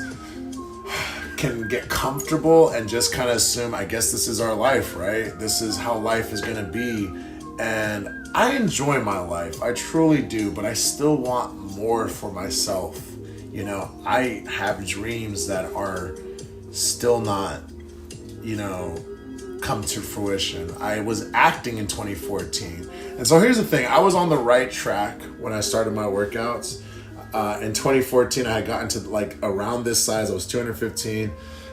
can get comfortable and just kind of assume, I guess this is our life, right? This is how life is going to be. And I enjoy my life. I truly do, but I still want more for myself. I have dreams that are still not, come to fruition. I was acting in 2014. And so here's the thing. I was on the right track when I started my workouts. In 2014, I had gotten to like around this size. I was 215.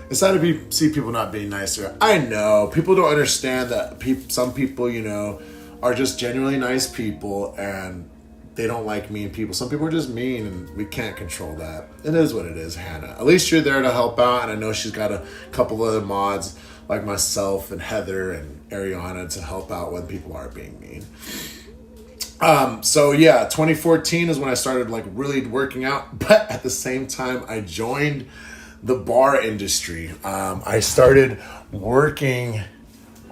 It's sad to see people not being nicer. I know. People don't understand that some people, you know, are just genuinely nice people and they don't like mean people. Some people are just mean and we can't control that. It is what it is, Hannah. At least you're there to help out, and I know she's got a couple other mods like myself and Heather and Ariana to help out when people are being mean. So yeah, 2014 is when I started like really working out, but at the same time I joined the bar industry. I started working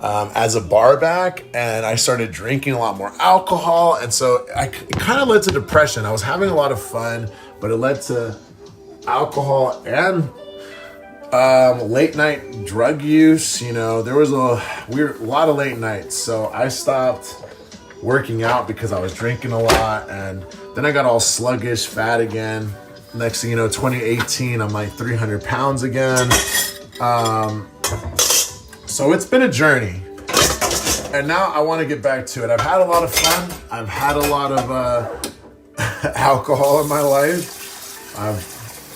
as a bar back, and I started drinking a lot more alcohol, and so it kind of led to depression. I was having a lot of fun, but it led to alcohol and late night drug use. You know, there was a lot of late nights, so I stopped working out because I was drinking a lot, and then I got all sluggish, fat again. Next thing you know, 2018, I'm like 300 pounds again. So it's been a journey, and now I want to get back to it. I've had a lot of fun. I've had a lot of alcohol in my life. I've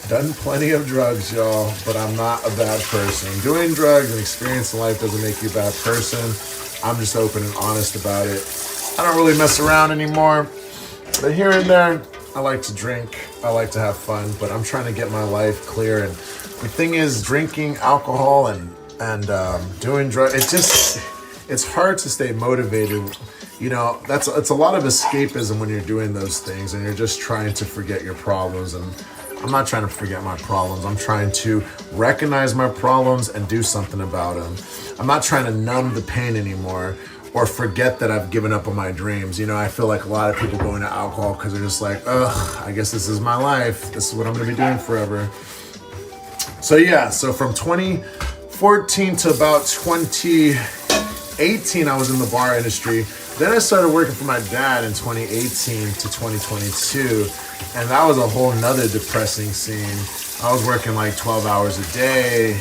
done plenty of drugs, y'all, but I'm not a bad person. Doing drugs and experiencing life doesn't make you a bad person. I'm just open and honest about it. I don't really mess around anymore, but here and there, I like to drink. I like to have fun, but I'm trying to get my life clear. And the thing is, drinking alcohol and doing drugs, it's hard to stay motivated. You know, it's a lot of escapism when you're doing those things and you're just trying to forget your problems. And I'm not trying to forget my problems. I'm trying to recognize my problems and do something about them. I'm not trying to numb the pain anymore or forget that I've given up on my dreams. You know, I feel like a lot of people go into alcohol because they're just like, ugh, I guess this is my life. This is what I'm going to be doing forever. So yeah, so from 2014 to about 2018, I was in the bar industry. Then I started working for my dad in 2018 to 2022, and that was a whole nother depressing scene. I was working like 12 hours a day.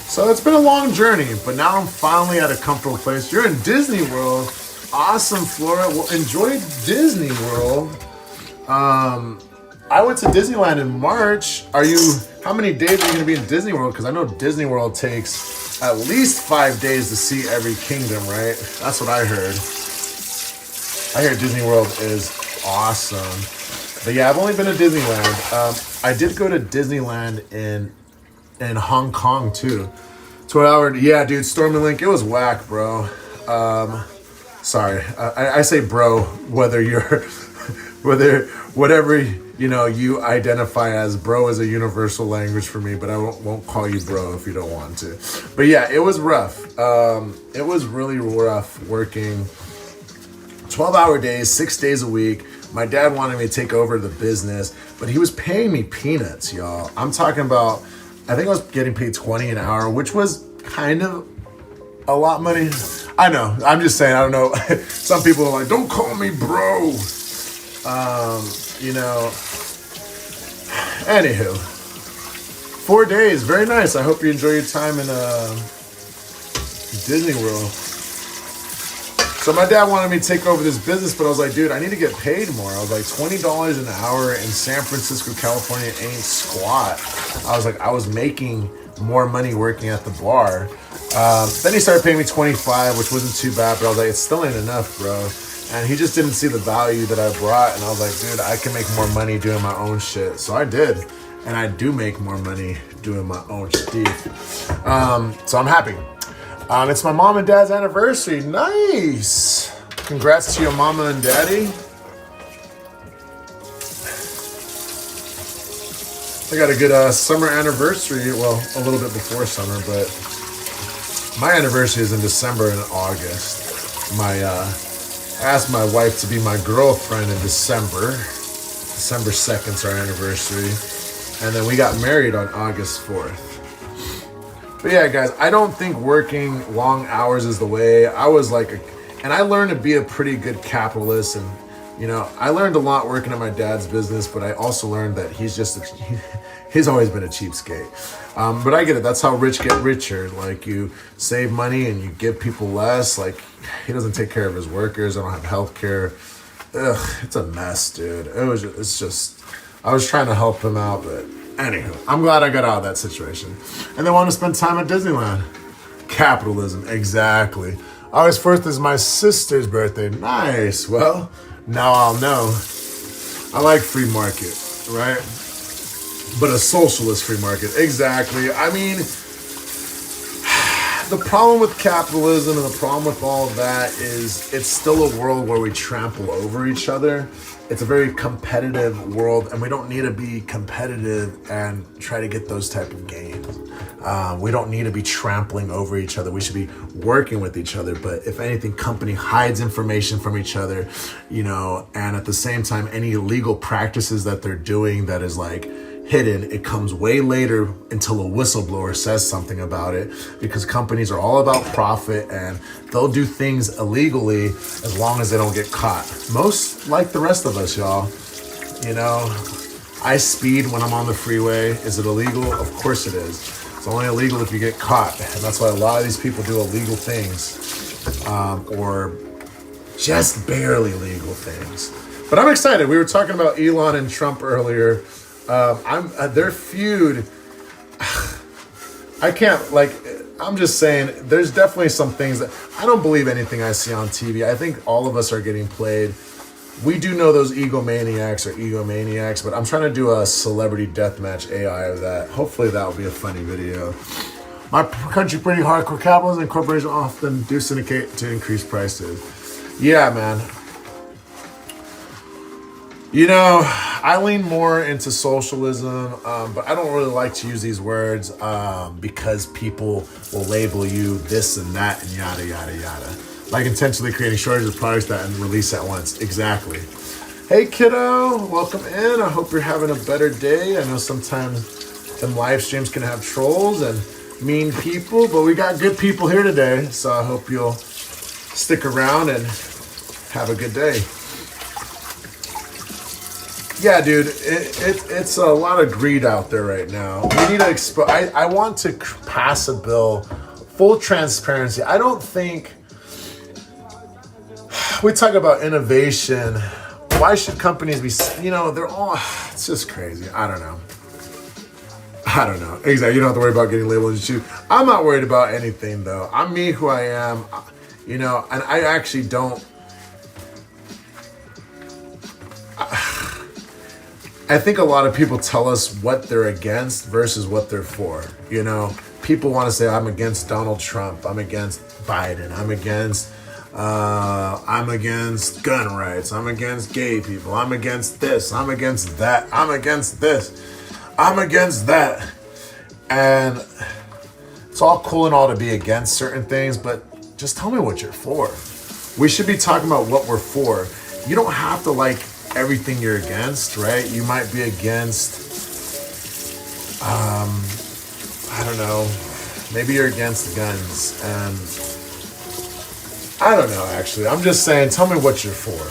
So it's been a long journey, but now I'm finally at a comfortable place. You're in Disney World. Awesome, Flora. Well, enjoy Disney World. I went to Disneyland in March. How many days are you going to be in Disney World? Because I know Disney World takes at least 5 days to see every kingdom, right? That's what I heard. I hear Disney World is awesome. But yeah, I've only been to Disneyland. I did go to Disneyland in Hong Kong too. 12 hour, yeah, dude, Stormy Link, it was whack, bro. Sorry, I say bro, whatever, you know, you identify as. Bro is a universal language for me, but I won't call you bro if you don't want to. But yeah, it was rough. It was really rough working 12-hour days, 6 days a week. My dad wanted me to take over the business, but he was paying me peanuts, y'all. I'm talking about, I think I was getting paid $20 an hour, which was kind of a lot of money. I know. I'm just saying, I don't know. Some people are like, don't call me bro. You know. Anywho. 4 days. Very nice. I hope you enjoy your time in Disney World. So my dad wanted me to take over this business, but I was like, dude, I need to get paid more. I was like, $20 an hour in San Francisco, California ain't squat. I was making more money working at the bar. Then he started paying me $25, which wasn't too bad, but I was like, it still ain't enough, bro. And he just didn't see the value that I brought. And I was like, dude, I can make more money doing my own shit. So I did. And I do make more money doing my own stuff. So I'm happy. It's my mom and dad's anniversary. Nice. Congrats to your mama and daddy. I got a good summer anniversary. Well, a little bit before summer, but my anniversary is in December and August. I asked my wife to be my girlfriend in December. December 2nd is our anniversary. And then we got married on August 4th. But yeah, guys, I don't think working long hours is the way. I was like, and I learned to be a pretty good capitalist. And, you know, I learned a lot working at my dad's business, but I also learned that he's just He's always been a cheapskate. But I get it. That's how rich get richer. Like, you save money and you give people less. Like, he doesn't take care of his workers. I don't have health care. Ugh, it's a mess, dude. It's just, I was trying to help him out, but anywho, I'm glad I got out of that situation. And they want to spend time at Disneyland. Capitalism, exactly. August 1st is my sister's birthday. Nice. Well, now I'll know. I like free market, right? But a socialist free market. Exactly. I mean, the problem with capitalism and the problem with all of that is it's still a world where we trample over each other. It's a very competitive world, and we don't need to be competitive and try to get those type of gains. We don't need to be trampling over each other. We should be working with each other. But if anything, company hides information from each other, you know, and at the same time, any illegal practices that they're doing that is like hidden, it comes way later until a whistleblower says something about it, because companies are all about profit and they'll do things illegally as long as they don't get caught. Most like the rest of us, y'all. You know, I speed when I'm on the freeway. Is it illegal? Of course it is. It's only illegal if you get caught. And that's why a lot of these people do illegal things, or just barely legal things. But I'm excited. We were talking about Elon and Trump earlier. Their feud, I can't, like, I'm just saying, there's definitely some things that, I don't believe anything I see on TV. I think all of us are getting played. We do know those egomaniacs are egomaniacs, but I'm trying to do a celebrity deathmatch AI of that. Hopefully that will be a funny video. My country pretty hardcore. Capitalism and corporations often do syndicate to increase prices. Yeah, man. You know, I lean more into socialism, but I don't really like to use these words because people will label you this and that and yada, yada, yada. Like intentionally creating shortages of products that and release at once. Exactly. Hey, kiddo. Welcome in. I hope you're having a better day. I know sometimes them live streams can have trolls and mean people, but we got good people here today. So I hope you'll stick around and have a good day. Yeah, dude, it's a lot of greed out there right now. We need to I want to pass a bill, full transparency. I don't think, we talk about innovation. Why should companies be, you know, they're all, it's just crazy. I don't know. Exactly. You don't have to worry about getting labeled and shoot. I'm not worried about anything, though. I'm me, who I am, you know, and I actually don't. I think a lot of people tell us what they're against versus what they're for. You know, people want to say, I'm against Donald Trump. I'm against Biden. I'm against gun rights. I'm against gay people. I'm against this. I'm against that. I'm against this. I'm against that. And it's all cool and all to be against certain things, but just tell me what you're for. We should be talking about what we're for. You don't have to like everything you're against, right? You might be against, I don't know, maybe you're against guns, and I don't know, actually. I'm just saying, tell me what you're for.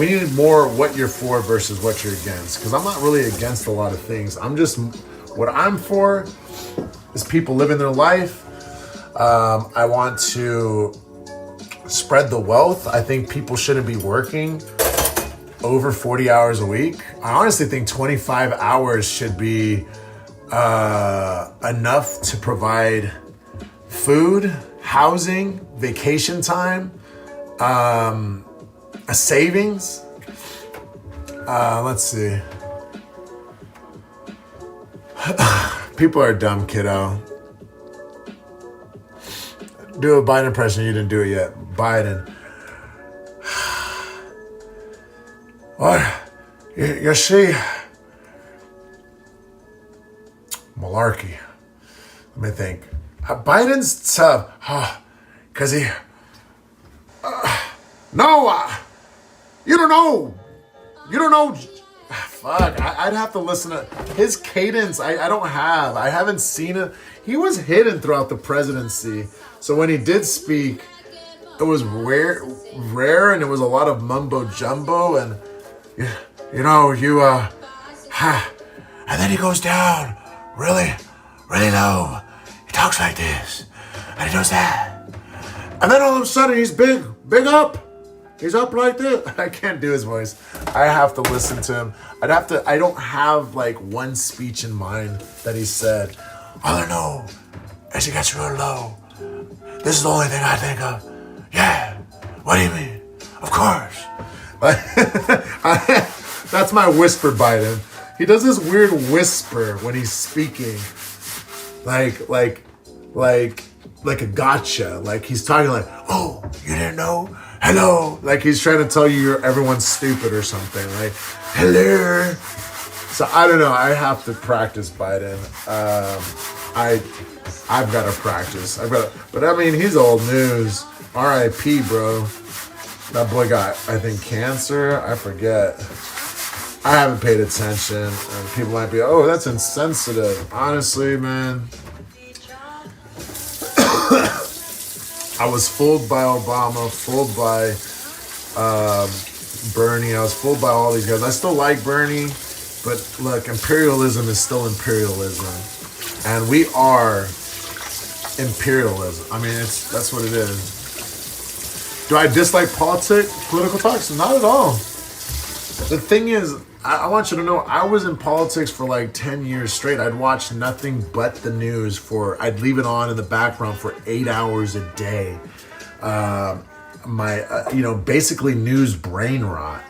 We need more what you're for versus what you're against, because I'm not really against a lot of things. What I'm for is people living their life. I want to spread the wealth. I think people shouldn't be working over 40 hours a week. I honestly think 25 hours should be enough to provide food, housing, vacation time, a savings. Let's see. People are dumb, kiddo. Do a Biden impression. You didn't do it yet. Biden. What? You see? Malarkey. Let me think. Biden's tough. Because he... no! You don't know! You don't know... Fuck, I'd have to listen to... His cadence, I haven't seen it. He was hidden throughout the presidency. So when he did speak, it was rare, and it was a lot of mumbo jumbo, and... You know, and then he goes down really, really low. He talks like this, and he does that. And then all of a sudden he's big up. He's up like this. I can't do his voice. I have to listen to him. I don't have like one speech in mind that he said. All I know is he gets real low. This is the only thing I think of. Yeah. What do you mean? Of course. That's my whisper Biden. He does this weird whisper when he's speaking. Like a gotcha. Like he's talking like, oh, you didn't know? Hello. Like he's trying to tell you everyone's stupid or something. Like, hello. So I don't know. I have to practice Biden. I've got to practice. But I mean, he's old news. R.I.P. bro. That boy got, I think, cancer. I forget. I haven't paid attention. And people might be, oh, that's insensitive. Honestly, man. I was fooled by Obama, fooled by Bernie. I was fooled by all these guys. I still like Bernie, but look, imperialism is still imperialism, and we are imperialism. I mean, that's what it is. Do I dislike political talks? Not at all. The thing is, I want you to know, I was in politics for like 10 years straight. I'd watch nothing but the news I'd leave it on in the background for 8 hours a day. Basically news brain rot.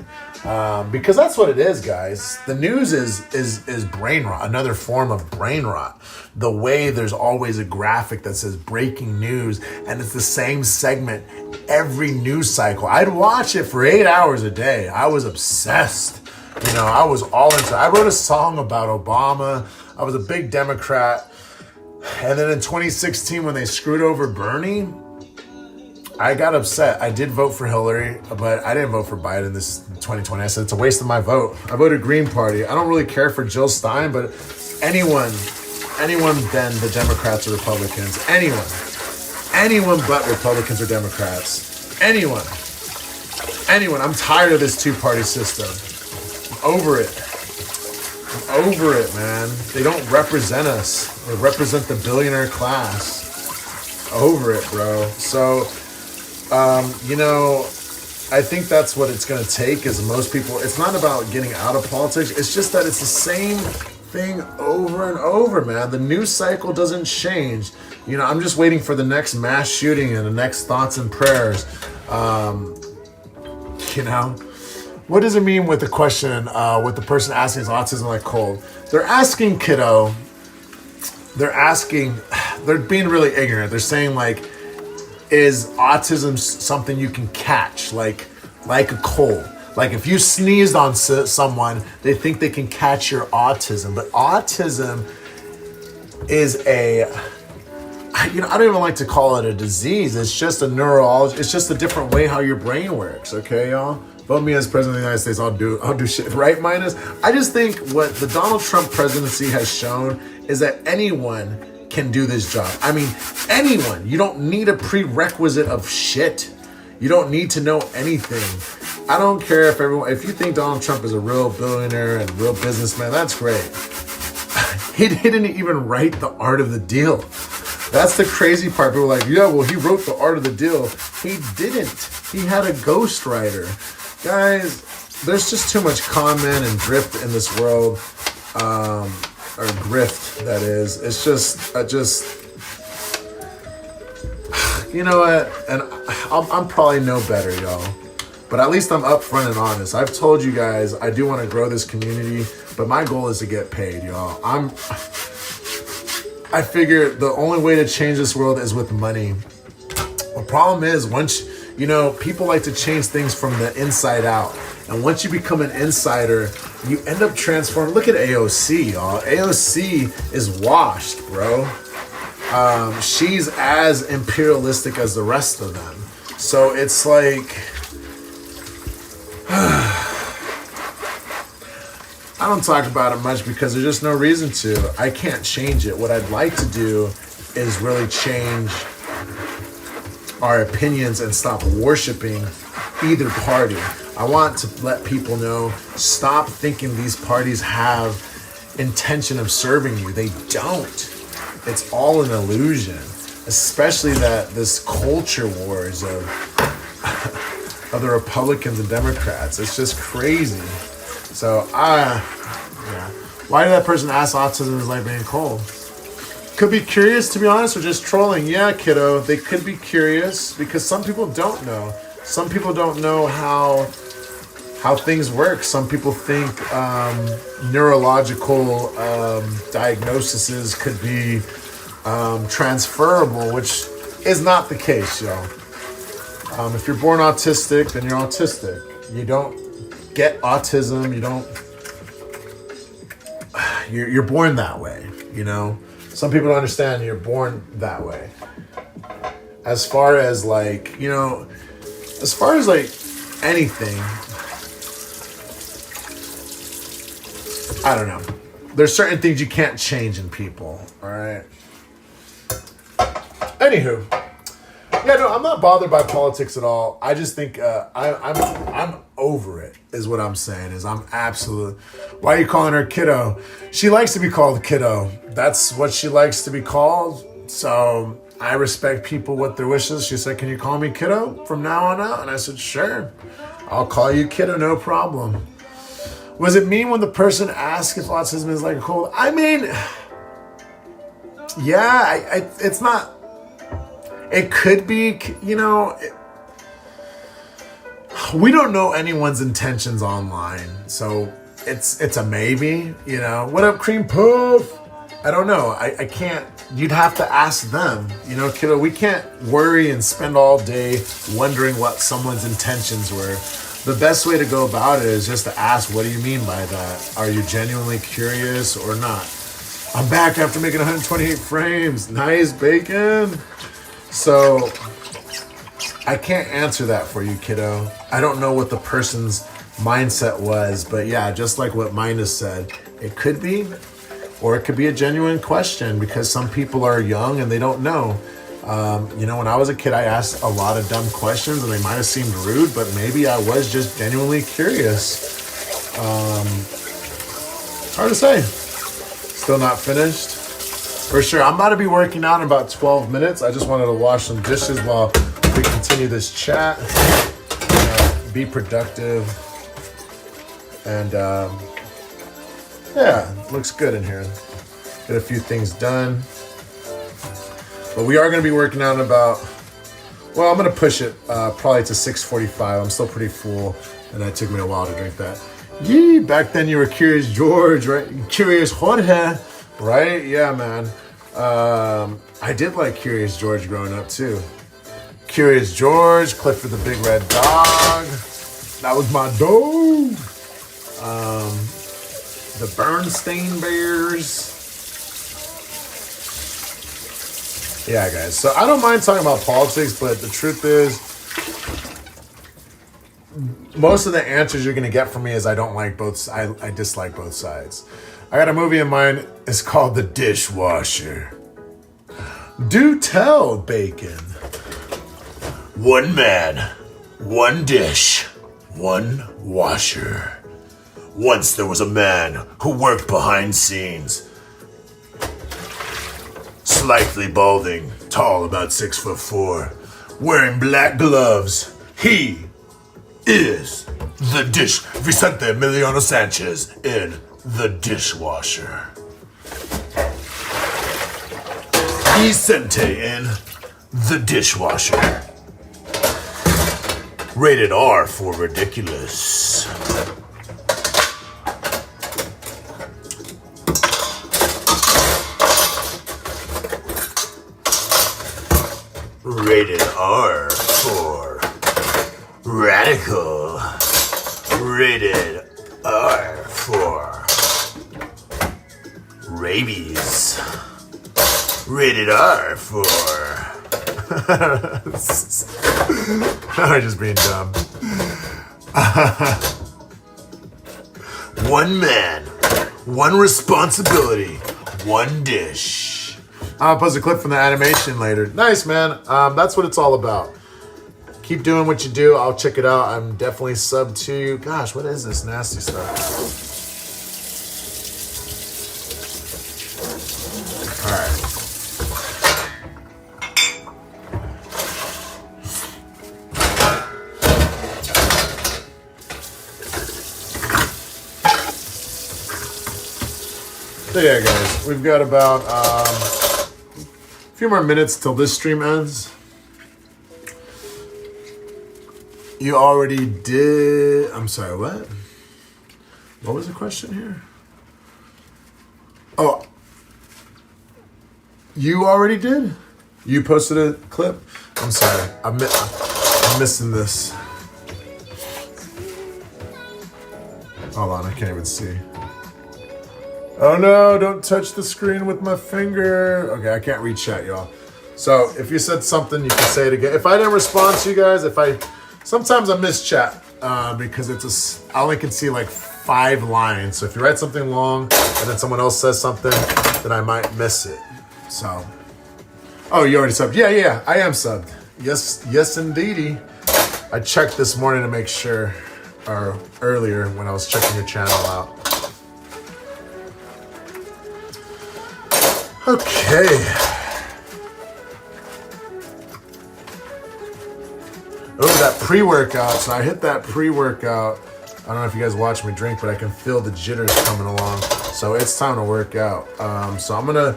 Because that's what it is, guys. The news is brain rot, another form of brain rot. The way there's always a graphic that says breaking news, and it's the same segment every news cycle. I'd watch it for 8 hours a day. I was obsessed. I was all into it. I wrote a song about Obama. I was a big Democrat. And then in 2016, when they screwed over Bernie, I got upset. I did vote for Hillary, but I didn't vote for Biden this 2020. I said, it's a waste of my vote. I voted Green Party. I don't really care for Jill Stein, but anyone then the Democrats or Republicans, anyone but Republicans or Democrats, anyone. I'm tired of this two-party system. I'm over it, man. They don't represent us. They represent the billionaire class. Over it, bro. So, I think that's what it's going to take is most people, it's not about getting out of politics. It's just that it's the same thing over and over, man. The news cycle doesn't change. I'm just waiting for the next mass shooting and the next thoughts and prayers. What does it mean with the question, with the person asking is autism like cold? They're asking, kiddo, they're being really ignorant. They're saying like, is autism something you can catch, like a cold? Like if you sneezed on someone, they think they can catch your autism. But autism is I don't even like to call it a disease. It's just a neurology. It's just a different way how your brain works. Okay, y'all? Vote me as president of the United States. I'll do shit. Right, Minus? I just think what the Donald Trump presidency has shown is that anyone can do this job. I mean, anyone. You don't need a prerequisite of shit. You don't need to know anything. I don't care if you think Donald Trump is a real billionaire and real businessman, that's great. He didn't even write The Art of the Deal. That's the crazy part. People are like, yeah, well, he wrote The Art of the Deal. He didn't. He had a ghostwriter. Guys, there's just too much con man and drift in this world. Or grift, that is. It's just, you know what? And I'm probably no better, y'all. But at least I'm upfront and honest. I've told you guys I do want to grow this community, but my goal is to get paid, y'all. I figure the only way to change this world is with money. The problem is people like to change things from the inside out. And once you become an insider, you end up transforming. Look at AOC, y'all. AOC is washed, bro. She's as imperialistic as the rest of them. So it's like, I don't talk about it much because there's just no reason to. I can't change it. What I'd like to do is really change our opinions and stop worshiping either party. I want to let people know, stop thinking these parties have intention of serving you. They don't. It's all an illusion. Especially that this culture wars of the Republicans and Democrats. It's just crazy. So yeah. Why did that person ask autism is like being cold? Could be curious, to be honest, or just trolling. Yeah, kiddo, they could be curious because some people don't know. Some people don't know how things work. Some people think neurological diagnoses could be transferable, which is not the case, y'all. If you're born autistic, then you're autistic. You don't get autism. You're born that way, you know? Some people don't understand you're born that way. As far as like, you know, as far as like anything, I don't know. There's certain things you can't change in people, all right? Anywho, yeah, no, I'm not bothered by politics at all. I just think I'm over it, is what I'm saying. Is I'm absolute. Why are you calling her kiddo? She likes to be called kiddo. That's what she likes to be called. So I respect people with their wishes. She said, "Can you call me kiddo from now on out?" And I said, "Sure, I'll call you kiddo, no problem." Was it mean when the person asked if autism is like a cold? I mean, yeah, it's not. It could be, you know, we don't know anyone's intentions online. So it's a maybe, you know. What up, Cream Puff? I don't know. I can't, you'd have to ask them. You know, kiddo, we can't worry and spend all day wondering what someone's intentions were. The best way to go about it is just to ask, what do you mean by that? Are you genuinely curious or not? I'm back after making 128 frames. Nice, Bacon. So, I can't answer that for you, kiddo. I don't know what the person's mindset was, but yeah, just like what Mina said, it could be, or it could be a genuine question because some people are young and they don't know. You know, when I was a kid, I asked a lot of dumb questions and they might have seemed rude, but maybe I was just genuinely curious. Hard to say. Still not finished. For sure. I'm about to be working out in about 12 minutes. I just wanted to wash some dishes while we continue this chat. Be productive. And yeah, looks good in here. Get a few things done. But we are going to be working out in about, well, I'm going to push it probably to 6:45. I'm still pretty full, and it took me a while to drink that. Yee, back then you were Curious George, right? Curious Jorge, right? Yeah, man. I did like Curious George growing up, too. Curious George, Clifford the Big Red Dog. That was my dog. The Bernstein Bears. Yeah, guys. So I don't mind talking about politics, but the truth is, most of the answers you're going to get from me is I don't like both. I dislike both sides. I got a movie in mind. It's called The Dishwasher. Do tell, Bacon. One man, one dish, one washer. Once there was a man who worked behind scenes. Slightly balding, tall, about 6'4", wearing black gloves. He is the Vicente Emiliano Sanchez in The Dishwasher. Vicente in The Dishwasher. Rated R for ridiculous. Rated R for radical. Rated R for rabies. Rated R for... I'm just being dumb. One man, one responsibility, one dish. I'll post a clip from the animation later. Nice, man. That's what it's all about. Keep doing what you do. I'll check it out. I'm definitely subbed to you. Gosh, what is this nasty stuff? So yeah, guys, we've got about a few more minutes till this stream ends. You already did. I'm sorry, what? What was the question here? Oh, you already did? You posted a clip? I'm sorry. I'm missing this. Hold on, I can't even see. Oh no, don't touch the screen with my finger. Okay, I can't read chat, y'all. So if you said something, you can say it again. If I didn't respond to you guys, sometimes I miss chat because I only can see like 5 lines. So if you write something long and then someone else says something, then I might miss it. So, oh, you already subbed. Yeah, I am subbed. Yes, indeedy. I checked this morning to make sure, or earlier when I was checking your channel out. Okay. Oh, that pre-workout. So I hit that pre-workout. I don't know if you guys watch me drink, but I can feel the jitters coming along. So it's time to work out. So I'm going to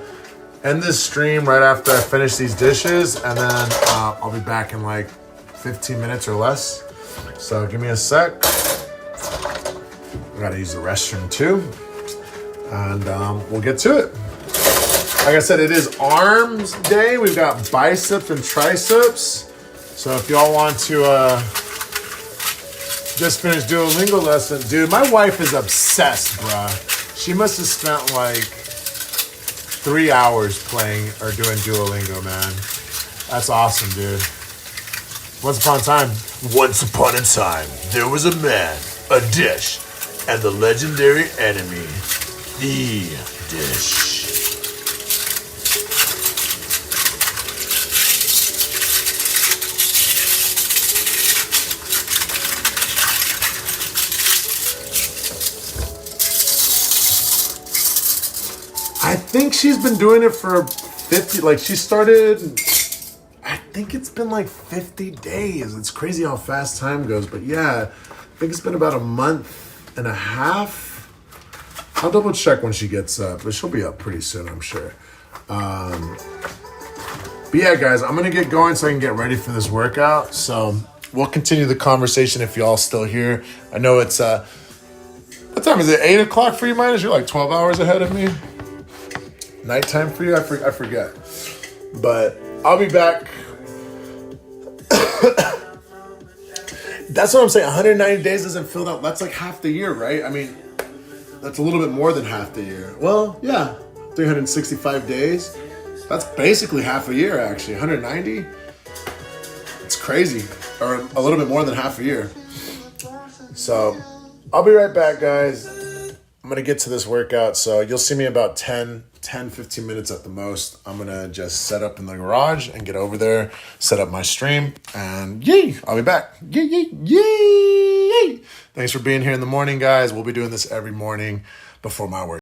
end this stream right after I finish these dishes. And then I'll be back in like 15 minutes or less. So give me a sec. I got to use the restroom too. And we'll get to it. Like I said, it is arms day. We've got biceps and triceps. So if y'all want to just finish Duolingo lesson, dude, my wife is obsessed, bruh. She must have spent like 3 hours playing or doing Duolingo, man. That's awesome, dude. Once upon a time, there was a man, a dish, and the legendary enemy, the dish. I think she's been doing it for 50, like she started, I think it's been like 50 days. It's crazy how fast time goes, but yeah, I think it's been about a month and a half. I'll double check when she gets up, but she'll be up pretty soon, I'm sure. But yeah, guys, I'm going to get going so I can get ready for this workout. So we'll continue the conversation if y'all still here. I know it's, what time is it? 8 o'clock for you, Minus? You're like 12 hours ahead of me. Nighttime for you? I forget. But I'll be back. That's what I'm saying. 190 days doesn't feel that. That's like half the year, right? I mean, that's a little bit more than half the year. Well, yeah. 365 days. That's basically half a year, actually. 190? It's crazy. Or a little bit more than half a year. So, I'll be right back, guys. I'm going to get to this workout. So, you'll see me about 10-15 minutes at the most. I'm going to just set up in the garage and get over there, set up my stream, and yay, I'll be back. Yay. Thanks for being here in the morning, guys. We'll be doing this every morning before my work.